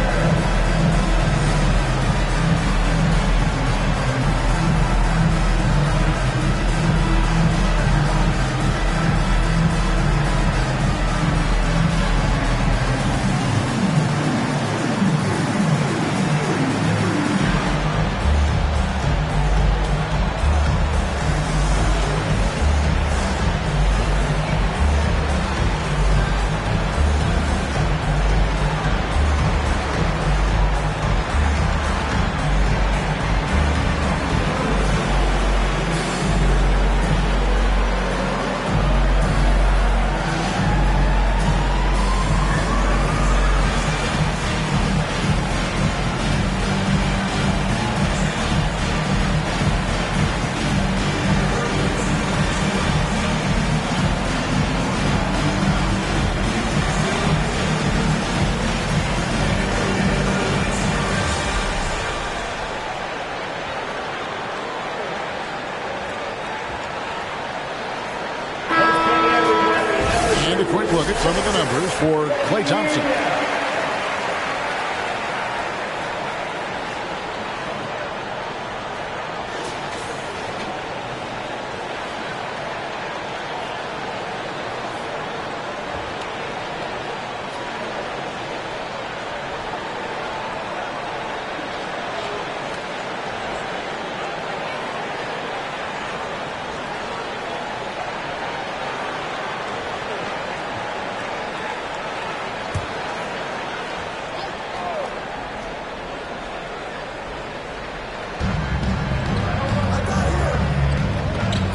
Speaker 1: a quick look at some of the numbers for Klay Thompson.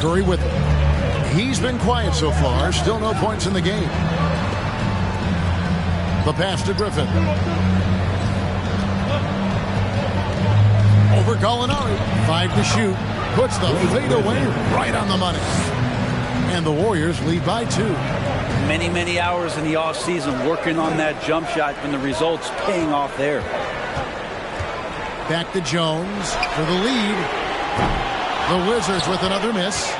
Speaker 1: Curry with it. He's been quiet so far. Still no points in the game. The pass to Griffin. Over Gallinari. 5 to shoot. Puts the fadeaway right on the money. And the Warriors lead by 2.
Speaker 2: Many hours in the offseason working on that jump shot, and the results paying off there.
Speaker 1: Back to Jones for the lead. The Wizards with another miss.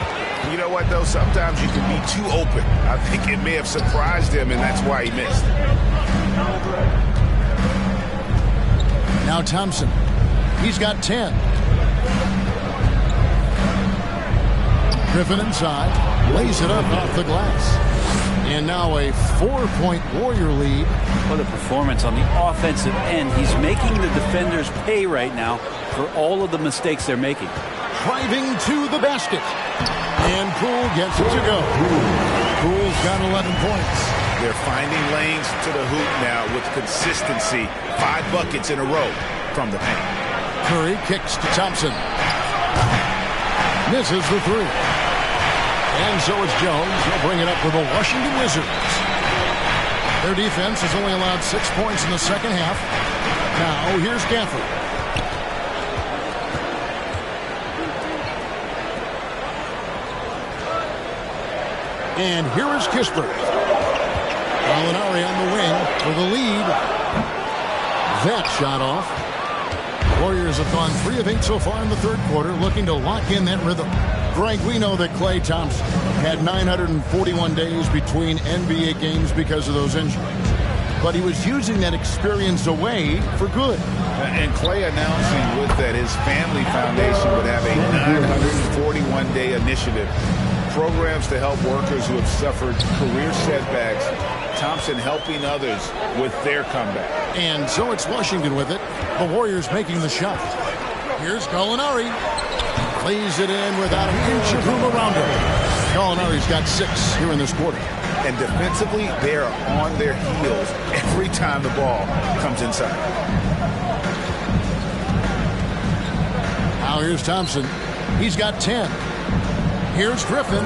Speaker 3: You know what, though? Sometimes you can be too open. I think it may have surprised him, and that's why he missed.
Speaker 1: Now Thompson. He's got 10. Griffin inside. Lays it up off the glass. And now a 4-point Warrior lead.
Speaker 2: What a performance on the offensive end. He's making the defenders pay right now for all of the mistakes they're making.
Speaker 1: Driving to the basket. And Poole gets it to go. Poole's got 11 points.
Speaker 3: They're finding lanes to the hoop now with consistency. 5 buckets in a row from the paint.
Speaker 1: Curry kicks to Thompson. Misses the 3. And so is Jones. He'll bring it up for the Washington Wizards. Their defense has only allowed 6 points in the second half. Now here's Gafford. And here is Kispert. Gallinari on the wing for the lead. That shot off. Warriors have gone 3 of 8 so far in the third quarter, looking to lock in that rhythm. Greg, we know that Klay Thompson had 941 days between NBA games because of those injuries. But he was using that experience away for good.
Speaker 3: And Klay announcing with that his family foundation would have a 941-day initiative. Programs to help workers who have suffered career setbacks. Thompson helping others with their comeback.
Speaker 1: And so it's Washington with it. The Warriors making the shot. Here's Gallinari. Plays it in without an inch of room around him. Gallinari's got 6 here in this quarter.
Speaker 3: And defensively, they are on their heels every time the ball comes inside.
Speaker 1: Now here's Thompson. He's got 10. Here's Griffin.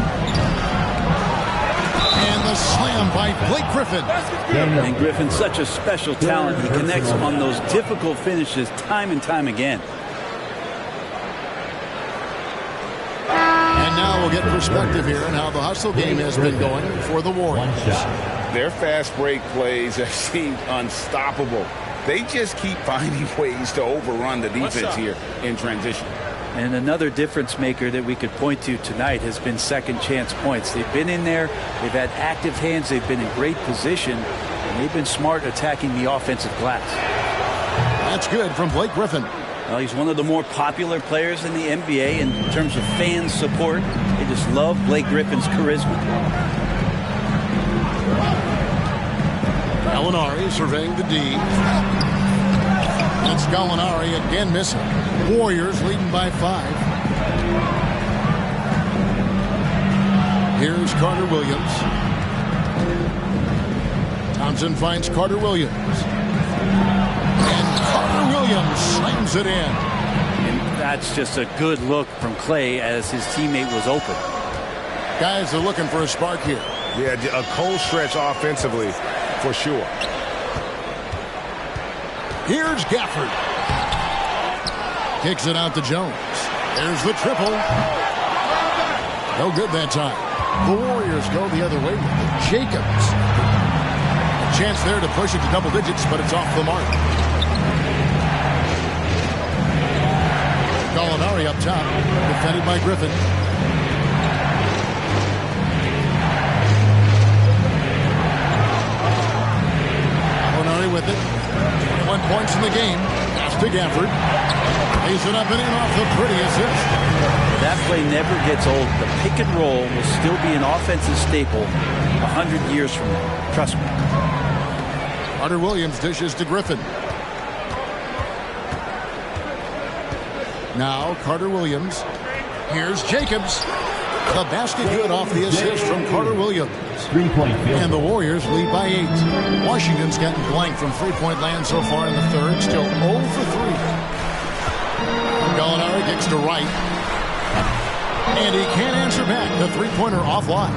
Speaker 1: And the slam by Blake Griffin.
Speaker 2: And Griffin's such a special talent. He connects on those difficult finishes time and time again.
Speaker 1: And now we'll get perspective here on how the hustle game has been going for the Warriors.
Speaker 3: Their fast break plays have seemed unstoppable. They just keep finding ways to overrun the defense here in transition.
Speaker 2: And another difference maker that we could point to tonight has been second chance points. They've been in there, they've had active hands, they've been in great position, and they've been smart attacking the offensive glass.
Speaker 1: That's good from Blake Griffin.
Speaker 2: Well, he's one of the more popular players in the NBA in terms of fan support. They just love Blake Griffin's charisma.
Speaker 1: Gallinari surveying the D. That's Gallinari again missing. Warriors leading by 5. Here's Carter Williams. Thompson finds Carter Williams. And Carter Williams slams it in.
Speaker 2: And that's just a good look from Klay as his teammate was open.
Speaker 1: Guys are looking for a spark here.
Speaker 3: Yeah, a cold stretch offensively for sure.
Speaker 1: Here's Gafford. Kicks it out to Jones. There's the triple. No good that time. The Warriors go the other way with it. Jacobs. A chance there to push it to double digits, but it's off the mark. Gallinari up top. Defended by Griffin. with it. 21 points in the game. Pass to Gafford. Lays it up and in off the pretty assist.
Speaker 2: That play never gets old. The pick and roll will still be an offensive staple 100 years from now. Trust me.
Speaker 1: Carter Williams dishes to Griffin. Now Carter Williams. Here's Jacobs. The basket good off the assist from Carter Williams. And the Warriors lead by 8. Washington's gotten blank from three-point land so far in the third. Still 0 for 3. Gallinari kicks to Wright. And he can't answer back. The three-pointer offline.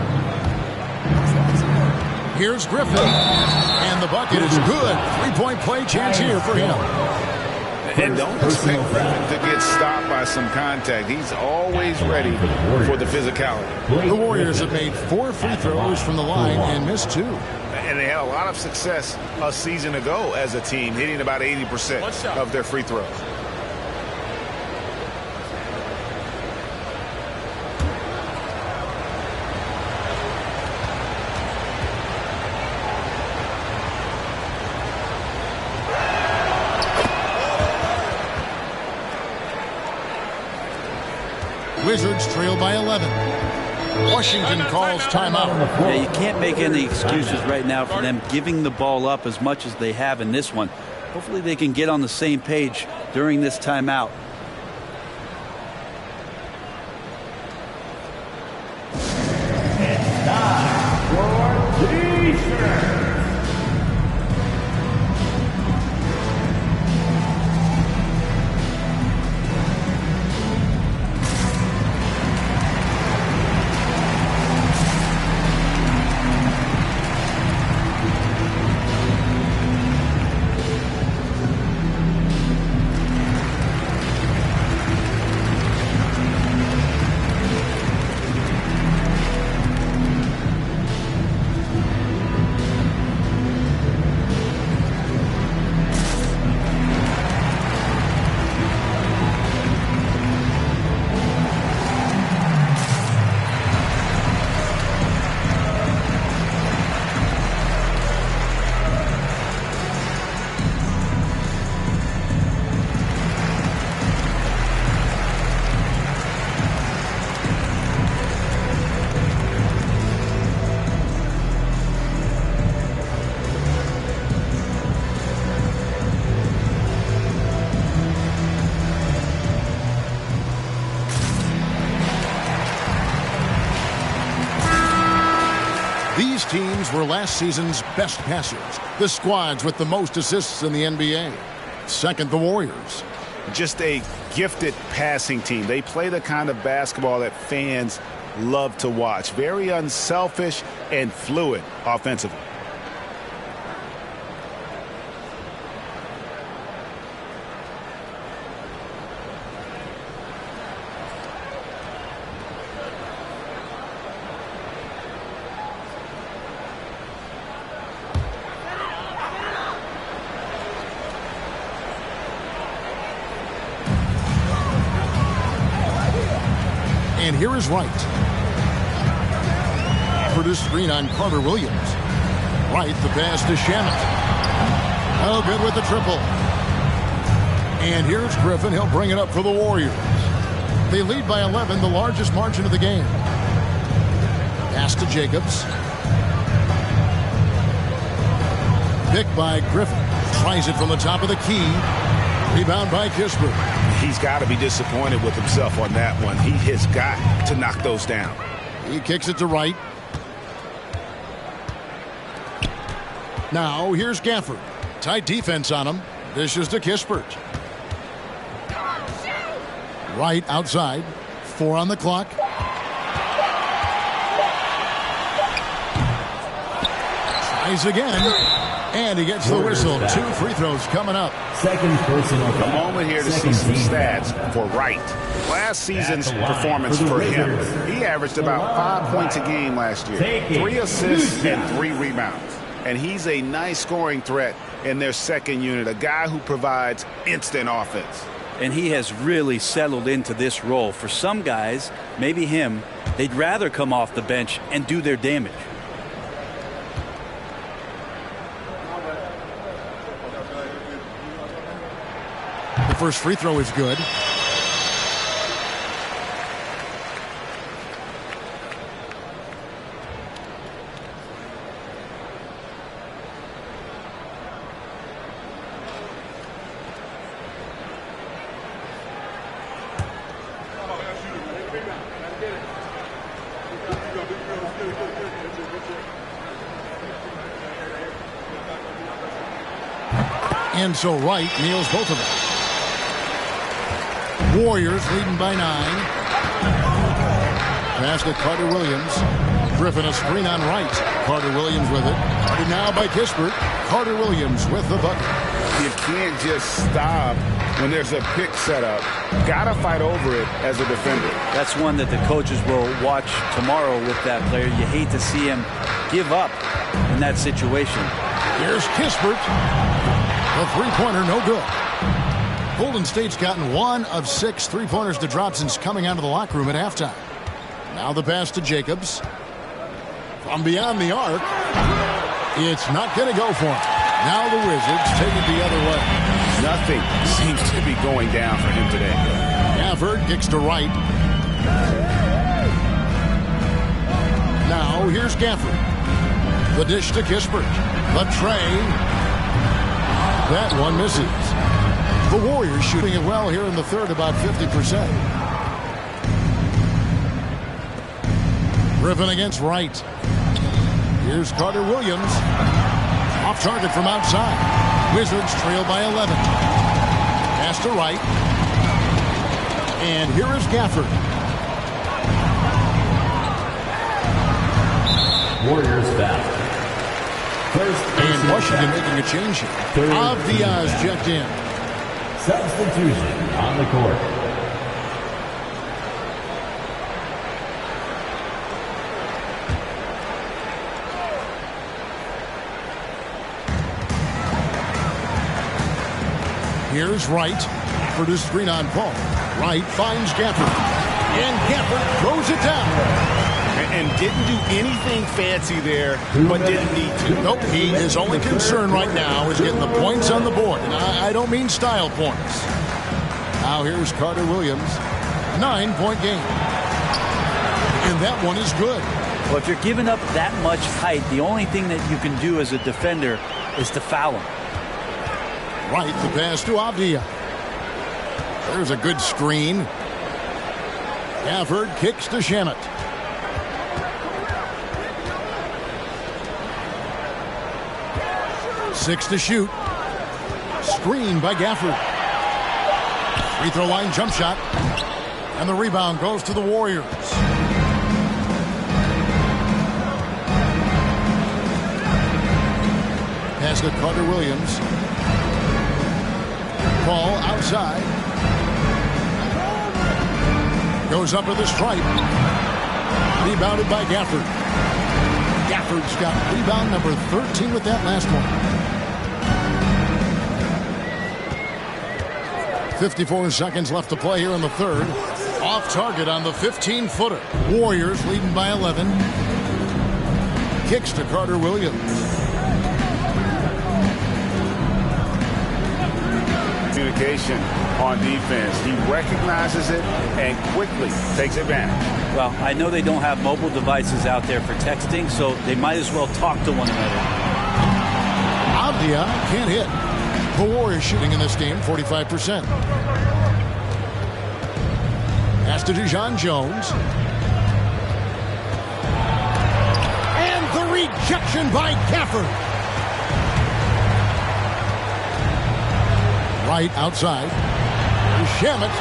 Speaker 1: Here's Griffin. And the bucket is good. Three-point play chance here for him.
Speaker 3: And don't expect Griffin to get stopped by some contact. He's always ready for the physicality.
Speaker 1: The Warriors have made 4 free throws from the line and missed 2.
Speaker 3: And they had a lot of success a season ago as a team, hitting about 80% of their free throws.
Speaker 1: Wizards trail by 11. Washington calls timeout.
Speaker 2: Yeah, you can't make any excuses right now for them giving the ball up as much as they have in this one. Hopefully they can get on the same page during this timeout.
Speaker 9: It's time for T-shirts.
Speaker 1: These teams were last season's best passers. The squads with the most assists in the NBA. Second, the Warriors.
Speaker 3: Just a gifted passing team. They play the kind of basketball that fans love to watch. Very unselfish and fluid offensively.
Speaker 1: And here is Wright. For the screen on Carter Williams. Wright, the pass to Shamet. Oh, good with the triple. And here's Griffin. He'll bring it up for the Warriors. They lead by 11, the largest margin of the game. Pass to Jacobs. Picked by Griffin. Tries it from the top of the key. Rebound by Kispert.
Speaker 3: He's got to be disappointed with himself on that one. He has got to knock those down.
Speaker 1: He kicks it to Wright. Now here's Gafford. Tight defense on him. Dishes to Kispert. Wright outside. 4 on the clock. Tries again. And he gets the whistle. 2 free throws coming up.
Speaker 5: Second personal.
Speaker 3: A moment here to see some stats for Wright. Last season's performance for him. He averaged about 5 points a game last year. 3 assists and 3 rebounds. And he's a nice scoring threat in their second unit. A guy who provides instant offense.
Speaker 2: And he has really settled into this role. For some guys, maybe him, they'd rather come off the bench and do their damage.
Speaker 1: first free throw is good. And so Wright nails both of them. Warriors leading by 9. Pass to Carter Williams. Griffin a screen on Wright. Carter Williams with it. Guarded now by Kispert. Carter Williams with the bucket.
Speaker 3: You can't just stop when there's a pick set up. Gotta fight over it as a defender.
Speaker 2: That's one that the coaches will watch tomorrow with that player. You hate to see him give up in that situation.
Speaker 1: Here's Kispert. The three-pointer, no good. Golden State's gotten 1 of 6 three-pointers to drop since coming out of the locker room at halftime. Now the pass to Jacobs. From beyond the arc, it's not going to go for him. Now the Wizards take it the other way.
Speaker 3: Nothing seems to be going down for him today.
Speaker 1: Gafford kicks to Wright. Now here's Gafford. The dish to Kispert. The tray. That one misses. The Warriors shooting it well here in the third, about 50%. Griffin against Wright. Here's Carter Williams. Off target from outside. Wizards trail by 11. Pass to Wright. And here is Gafford.
Speaker 5: Warriors foul.
Speaker 1: And Washington making a change here. Avdia's checked in.
Speaker 5: Substitution on the court.
Speaker 1: Here's Wright. Gafford is screen on Paul. Wright finds Gafford. And Gafford throws it down.
Speaker 3: And didn't do anything fancy there, but didn't need to.
Speaker 1: Nope, his only concern right now is getting the points on the board. And I don't mean style points. Now here's Carter Williams. 9-point game. And that one is good.
Speaker 2: Well, if you're giving up that much height, the only thing that you can do as a defender is to foul him.
Speaker 1: Right, the pass to Avdia. There's a good screen. Gafford kicks to Shamet. 6 to shoot. Screen by Gafford. Free throw line jump shot. And the rebound goes to the Warriors. Pass to Carter Williams. Ball outside. Goes up to the stripe. Rebounded by Gafford. Gafford's got rebound number 13 with that last one. 54 seconds left to play here in the third. Off target on the 15-footer. Warriors leading by 11. Kicks to Carter Williams.
Speaker 3: Communication on defense. He recognizes it and quickly takes advantage.
Speaker 2: Well, I know they don't have mobile devices out there for texting, so they might as well talk to one another.
Speaker 1: Avdia can't hit. The Warriors shooting in this game 45%. Pass to Dijon Jones. And the rejection by Gafford. Right outside. Shamet.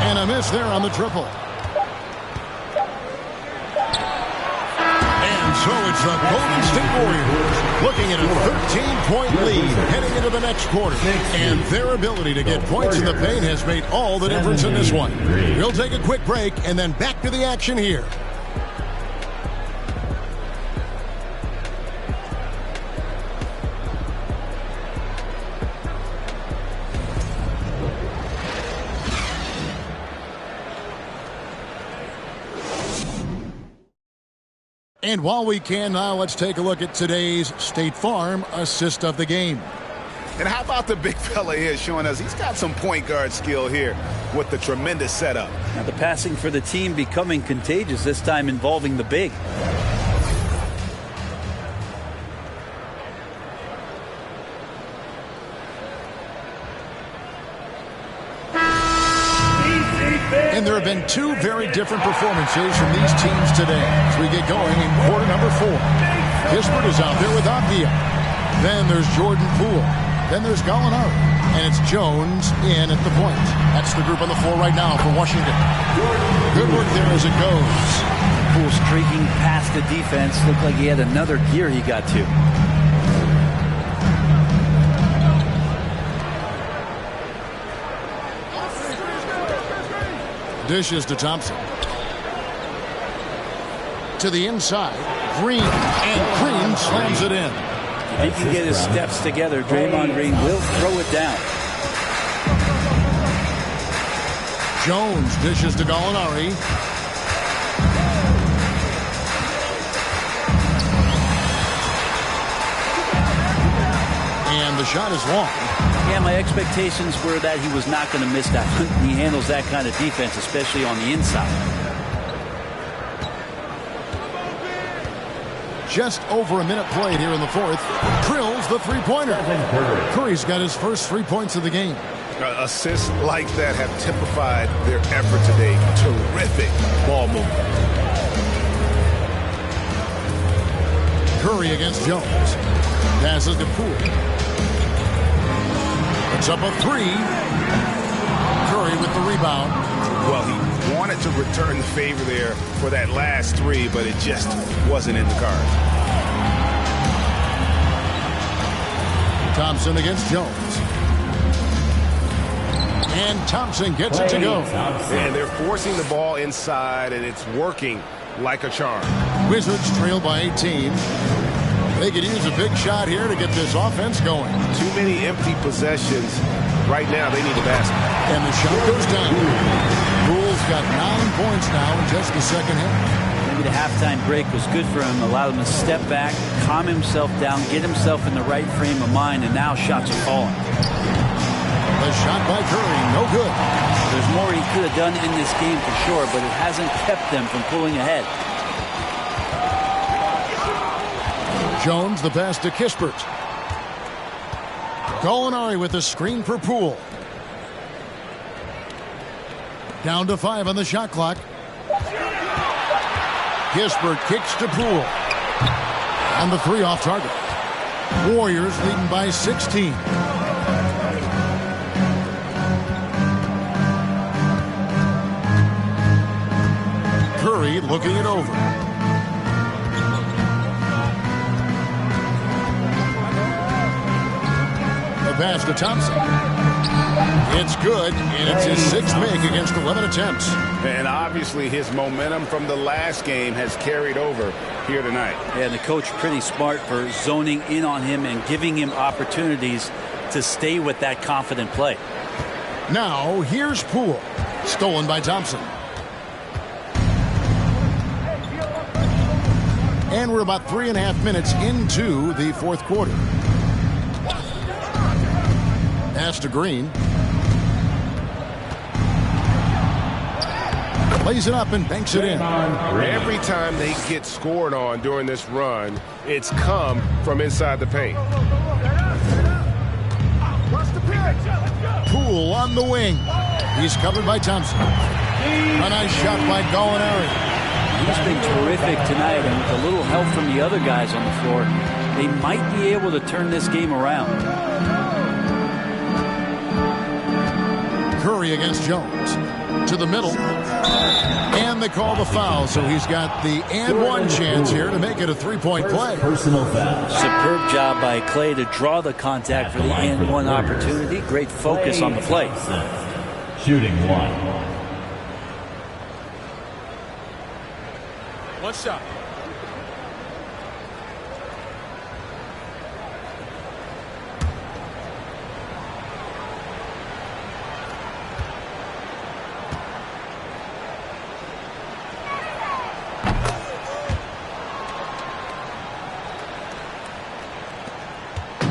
Speaker 1: And a miss there on the triple. And so it's the Golden State Warriors looking at a 13-point lead heading into the next quarter. And their ability to get points in the paint has made all the difference in this one. We'll take a quick break and then back to the action here. And while we can now, let's take a look at today's State Farm assist of the game.
Speaker 3: And how about the big fella here showing us he's got some point guard skill here with the tremendous setup.
Speaker 2: Now the passing for the team becoming contagious, this time involving the big.
Speaker 1: And there have been two very different performances from these teams today as we get going in quarter number 4. Kispert is out there with Avdia. Then there's Jordan Poole. Then there's Gallinari. And it's Jones in at the point. That's the group on the floor right now for Washington. Good work there as it goes.
Speaker 2: Poole streaking past the defense. Looked like he had another gear he got to.
Speaker 1: Dishes to Thompson. To the inside. Green. And Green slams it in.
Speaker 2: If he can get his steps together, Draymond Green will throw it down.
Speaker 1: Jones dishes to Gallinari. And the shot is long.
Speaker 2: Yeah, my expectations were that he was not going to miss that. He handles that kind of defense, especially on the inside.
Speaker 1: Just over a minute played here in the 4th. Drills the three-pointer. Curry's got his first 3 points of the game.
Speaker 3: Assists like that have typified their effort today. Terrific ball movement.
Speaker 1: Curry against Jones. Passes to Poole. It's up a 3. Curry with the rebound.
Speaker 3: Well, he wanted to return the favor there for that last 3, but it just wasn't in the cards.
Speaker 1: Thompson against Jones. And Thompson gets it to go.
Speaker 10: And they're forcing the ball inside, and it's working like a charm.
Speaker 1: Wizards trail by 18. They could use a big shot here to get this offense going.
Speaker 10: Too many empty possessions. Right now, they need a basket.
Speaker 1: And the shot goes down. Poole's got 9 points now in just the second half.
Speaker 2: Maybe the halftime break was good for him. Allowed him to step back, calm himself down, get himself in the right frame of mind, and now shots are falling.
Speaker 1: The shot by Curry, no good.
Speaker 2: There's more he could have done in this game for sure, but it hasn't kept them from pulling ahead.
Speaker 1: Jones, the pass to Kispert. Gallinari with the screen for Poole. Down to 5 on the shot clock. Kispert kicks to Poole. And the 3 off target. Warriors leading by 16. Curry looking it over. Pass to Thompson. It's good, and it's his 6th make against 11 attempts.
Speaker 3: And obviously his momentum from the last game has carried over here tonight.
Speaker 2: Yeah, the coach pretty smart for zoning in on him and giving him opportunities to stay with that confident play.
Speaker 1: Now, here's Poole. Stolen by Thompson. And we're about 3.5 minutes into the 4th quarter. Pass to Green. Lays it up and banks it in.
Speaker 10: Every time they get scored on during this run, it's come from inside the paint.
Speaker 1: Poole on the wing. He's covered by Thompson. A nice shot by Gallinari.
Speaker 2: He's been terrific tonight, and with a little help from the other guys on the floor, they might be able to turn this game around.
Speaker 1: Curry against Jones. To the middle. And they call the foul, so he's got the and one chance here to make it a 3-point play.
Speaker 5: Personal foul.
Speaker 2: Superb job by Clay to draw the contact for the and one opportunity. Great focus on the play.
Speaker 5: Shooting 1.
Speaker 7: One shot.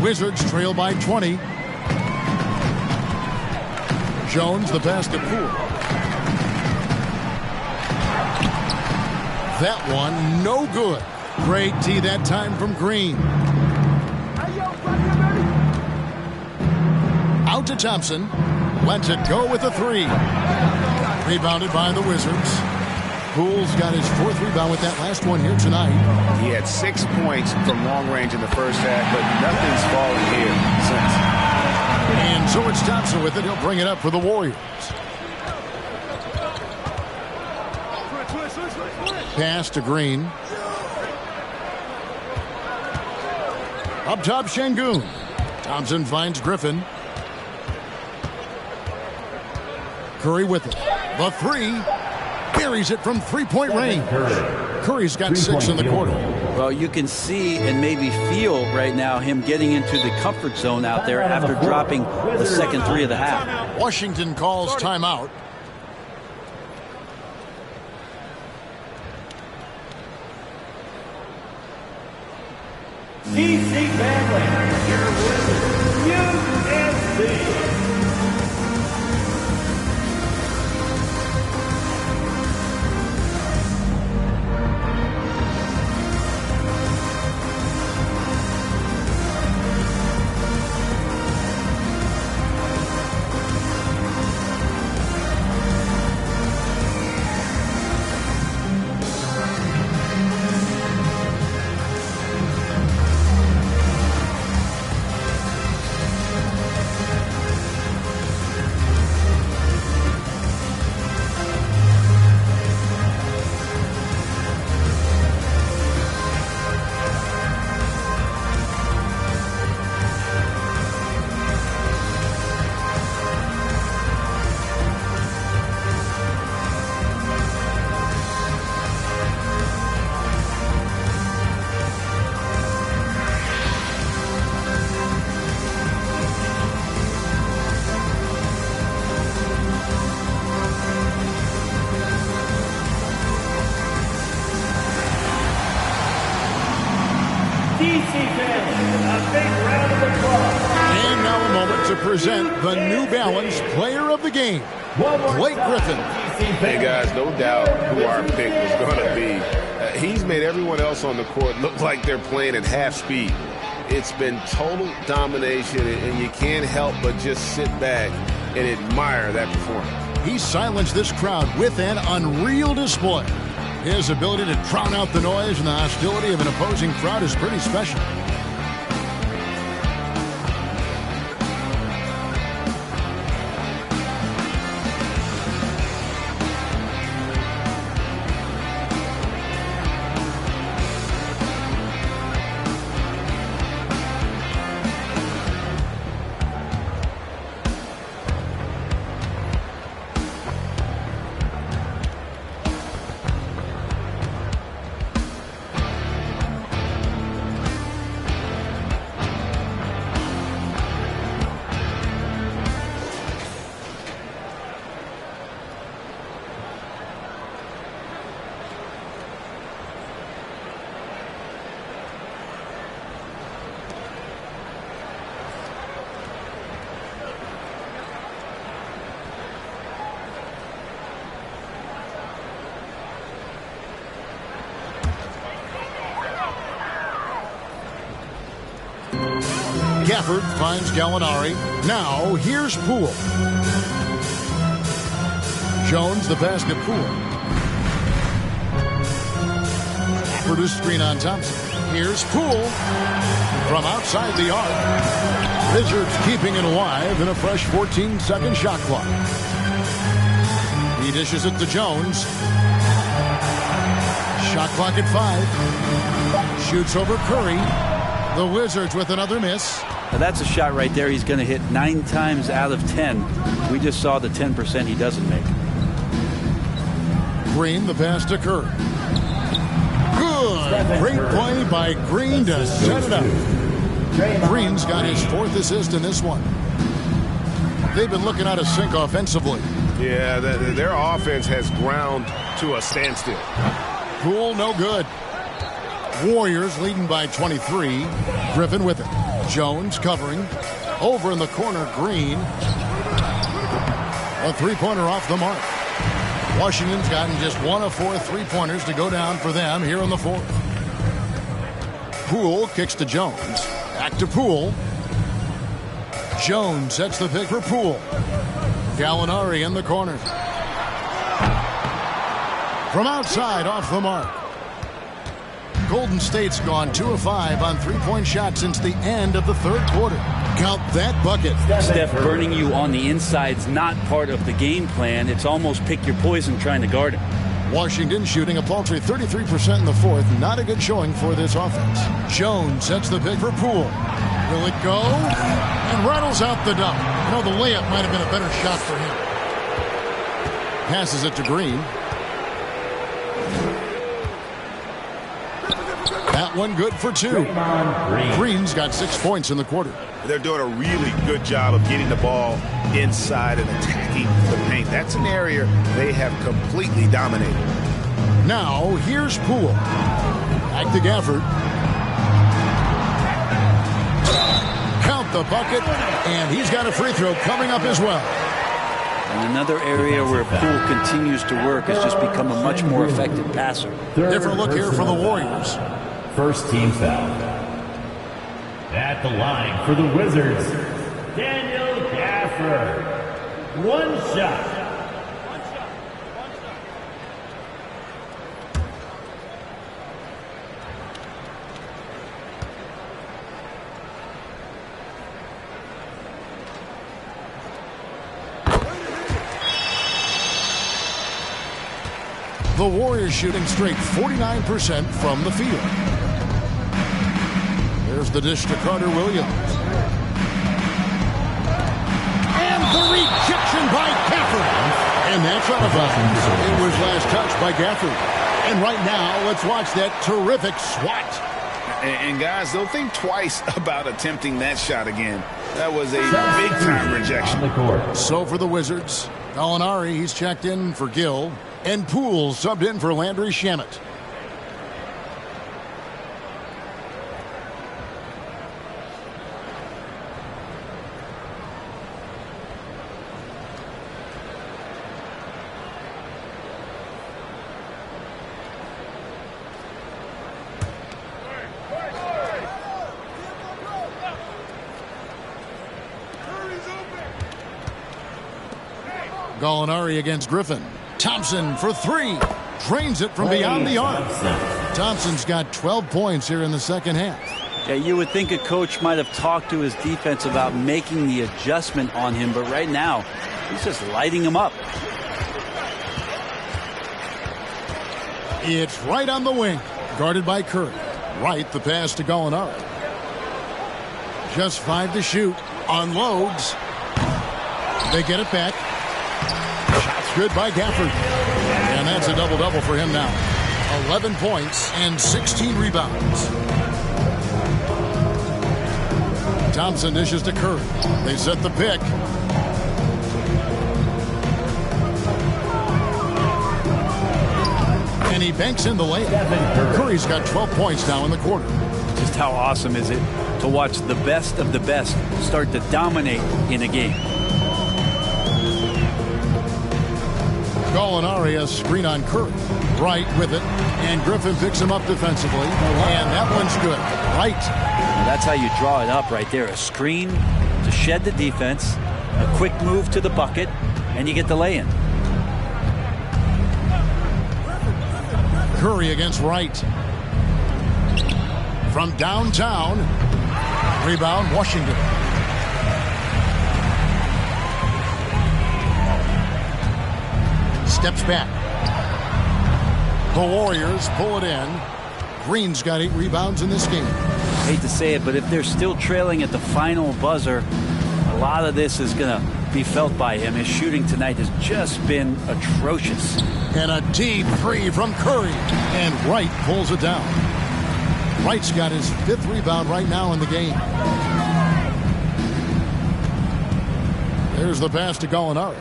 Speaker 1: Wizards trail by 20. Jones, the pass to Poole. That one, no good. Great tee that time from Green. Out to Thompson. Lets it go with a 3. Rebounded by the Wizards. Poole's got his 4th rebound with that last one here tonight.
Speaker 3: He had 6 points from long range in the first half, but nothing's fallen here since.
Speaker 1: And so it's Thompson with it. He'll bring it up for the Warriors. Pass to Green. Up top, Şengün. Thompson finds Griffin. Curry with it. The 3. Buries it from 3-point range. Curry's got 6 in the quarter.
Speaker 2: Well, you can see and maybe feel right now him getting into the comfort zone out there after dropping the second 3 of the half.
Speaker 1: Washington calls timeout.
Speaker 9: DC Family, here with UNC.
Speaker 1: Present the New Balance Player of the Game, Blake Griffin.
Speaker 3: Hey guys, no doubt who our pick was going to be. He's made everyone else on the court look like they're playing at half speed. It's been total domination, and you can't help but just sit back and admire that performance.
Speaker 1: He silenced this crowd with an unreal display. His ability to drown out the noise and the hostility of an opposing crowd is pretty special. Gafford finds Gallinari. Now, here's Poole. Jones, the pass to Poole. Gafford a screen on Thompson. Here's Poole from outside the arc. Wizards keeping it alive in a fresh 14-second shot clock. He dishes it to Jones. Shot clock at 5. Shoots over Curry. The Wizards with another miss.
Speaker 2: Now that's a shot right there he's going to hit 9 times out of 10. We just saw the 10% he doesn't make.
Speaker 1: Green, the pass to Curry. Good. Great play by Green to set it up. Green's got his 4th assist in this one. They've been looking out of sync offensively.
Speaker 10: Yeah, their offense has ground to a standstill.
Speaker 1: Poole, no good. Warriors leading by 23. Griffin with it. Jones covering. Over in the corner, Green. A three-pointer off the mark. Washington's gotten just 1 of 4 three-pointers to go down for them here in the fourth. Poole kicks to Jones. Back to Poole. Jones sets the pick for Poole. Gallinari in the corner. From outside, off the mark. Golden State's gone 2 of 5 on three-point shots since the end of the third quarter. Count that bucket.
Speaker 2: Steph burning you on the inside's not part of the game plan. It's almost pick your poison trying to guard him.
Speaker 1: Washington shooting a paltry 33% in the fourth. Not a good showing for this offense. Jones sets the pick for Poole. Will it go? And rattles out the dunk. You know, the layup might have been a better shot for him. Passes it to Green. That one good for 2. Green's got 6 points in the quarter.
Speaker 3: They're doing a really good job of getting the ball inside and attacking the paint. That's an area they have completely dominated.
Speaker 1: Now, here's Poole. Back to Gafford. Count the bucket, and he's got a free throw coming up as well.
Speaker 2: And another area where Poole continues to work has just become a much more effective passer.
Speaker 1: Different look here for the Warriors.
Speaker 5: First team foul. At the line for the Wizards, Daniel Gafford. One shot.
Speaker 1: The Warriors shooting straight 49% from the field. There's the dish to Carter Williams. And the rejection by Gafford. And that's out of bounds. It was last touched by Gafford. And right now, let's watch that terrific swat.
Speaker 3: And guys, don't think twice about attempting that shot again. That was a big-time rejection.
Speaker 1: So for the Wizards, Gallinari, he's checked in for Gill. And Poole subbed in for Landry Shamet. Gallinari against Griffin. Thompson for 3. Drains it from beyond the arc. Thompson's got 12 points here in the second half.
Speaker 2: Yeah, you would think a coach might have talked to his defense about making the adjustment on him, but right now, he's just lighting him up.
Speaker 1: It's right on the wing. Guarded by Curry. Right, the pass to Gallinari. Just 5 to shoot. Unloads. They get it back. Shots good by Gafford. And that's a double-double for him now. 11 points and 16 rebounds. Thompson dishes to Curry. They set the pick. And he banks in the layup. Curry's got 12 points now in the quarter.
Speaker 2: Just how awesome is it to watch the best of the best start to dominate in a game.
Speaker 1: Gallinari, a screen on Curry. Right with it. And Griffin picks him up defensively. And that one's good. Right.
Speaker 2: And that's how you draw it up right there. A screen to shed the defense. A quick move to the bucket. And you get the lay-in.
Speaker 1: Curry against Wright. From downtown. Rebound, Washington. Steps back. The Warriors pull it in. Green's got 8 rebounds in this game.
Speaker 2: I hate to say it, but if they're still trailing at the final buzzer, a lot of this is going to be felt by him. His shooting tonight has just been atrocious.
Speaker 1: And a deep 3 from Curry. And Wright pulls it down. Wright's got his 5th rebound right now in the game. There's the pass to Gallinari.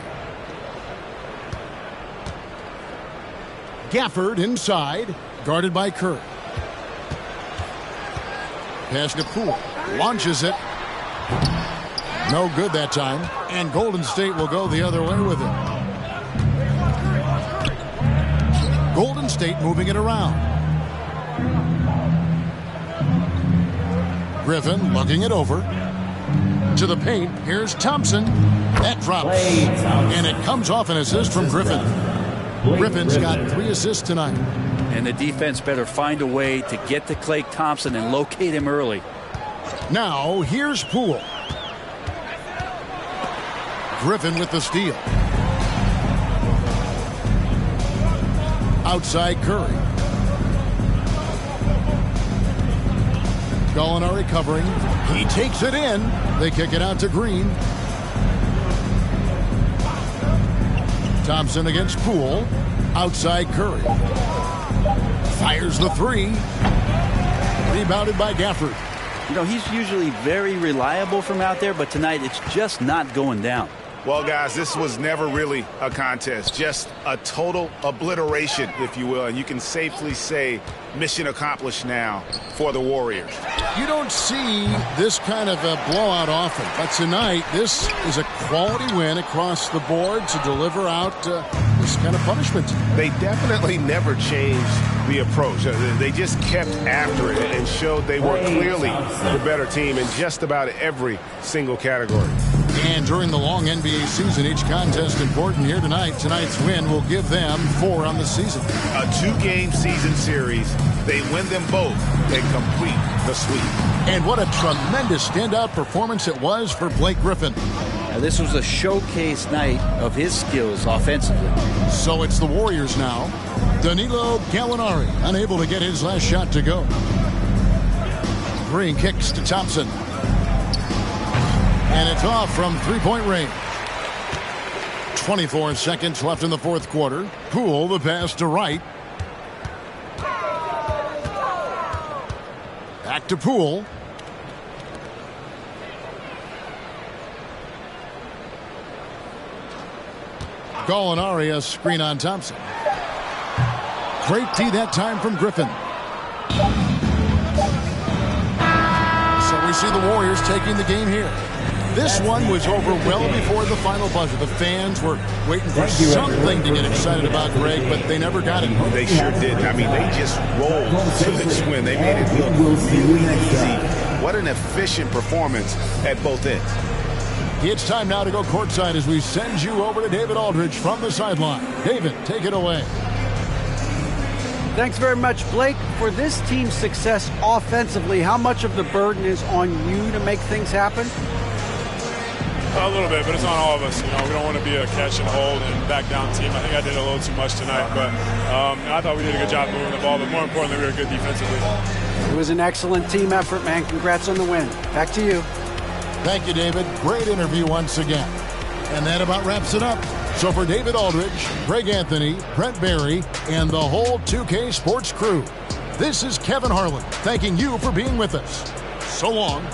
Speaker 1: Gafford inside, guarded by Curry. Pass to Poole. Launches it. No good that time. And Golden State will go the other way with it. Golden State moving it around. Griffin looking it over. To the paint. Here's Thompson. That drops. And it comes off an assist from Griffin. Griffin's got 3 assists tonight.
Speaker 2: And the defense better find a way to get to Klay Thompson and locate him early.
Speaker 1: Now, here's Poole. Griffin with the steal. Outside Curry. Gallinari covering. He takes it in. They kick it out to Green. Thompson against Poole. Outside Curry. Fires the 3. Rebounded by Gafford.
Speaker 2: You know, he's usually very reliable from out there, but tonight it's just not going down.
Speaker 3: Well, guys, this was never really a contest, just a total obliteration, if you will. And you can safely say mission accomplished now for the Warriors.
Speaker 1: You don't see this kind of a blowout often, but tonight this is a quality win across the board to deliver out this kind of punishment.
Speaker 3: They definitely never changed the approach. They just kept after it and showed they were clearly the better team in just about every single category.
Speaker 1: And during the long NBA season, each contest important. Here tonight. Tonight's win will give them 4 on the season.
Speaker 3: A 2-game season series. They win them both and complete the sweep. And what a tremendous standout performance it was for Blake Griffin.
Speaker 2: Now, this was a showcase night of his skills offensively.
Speaker 1: So it's the Warriors now. Danilo Gallinari unable to get his last shot to go. Green kicks to Thompson. And it's off from 3-point range. 24 seconds left in the fourth quarter. Poole the pass to Wright. Back to Poole. Gallinari a screen on Thompson. Great D that time from Griffin. So we see the Warriors taking the game here. This one was over well before the final buzzer. The fans were waiting for something to get excited about, Greg, but they never got it.
Speaker 3: They sure did. I mean, they just rolled to this win. They made it look really easy. What an efficient performance at both ends.
Speaker 1: It's time now to go courtside as we send you over to David Aldridge from the sideline. David, take it away.
Speaker 4: Thanks very much, Blake. For this team's success offensively, how much of the burden is on you to make things happen?
Speaker 11: A little bit, but it's on all of us. You know, we don't want to be a catch and hold and back down team. I think I did a little too much tonight, but I thought we did a good job moving the ball, but more importantly, we were good defensively.
Speaker 4: It was an excellent team effort, man. Congrats on the win. Back to you.
Speaker 1: Thank you, David. Great interview once again. And that about wraps it up. So for David Aldridge, Greg Anthony, Brent Barry, and the whole 2K Sports crew, this is Kevin Harlan thanking you for being with us. So long.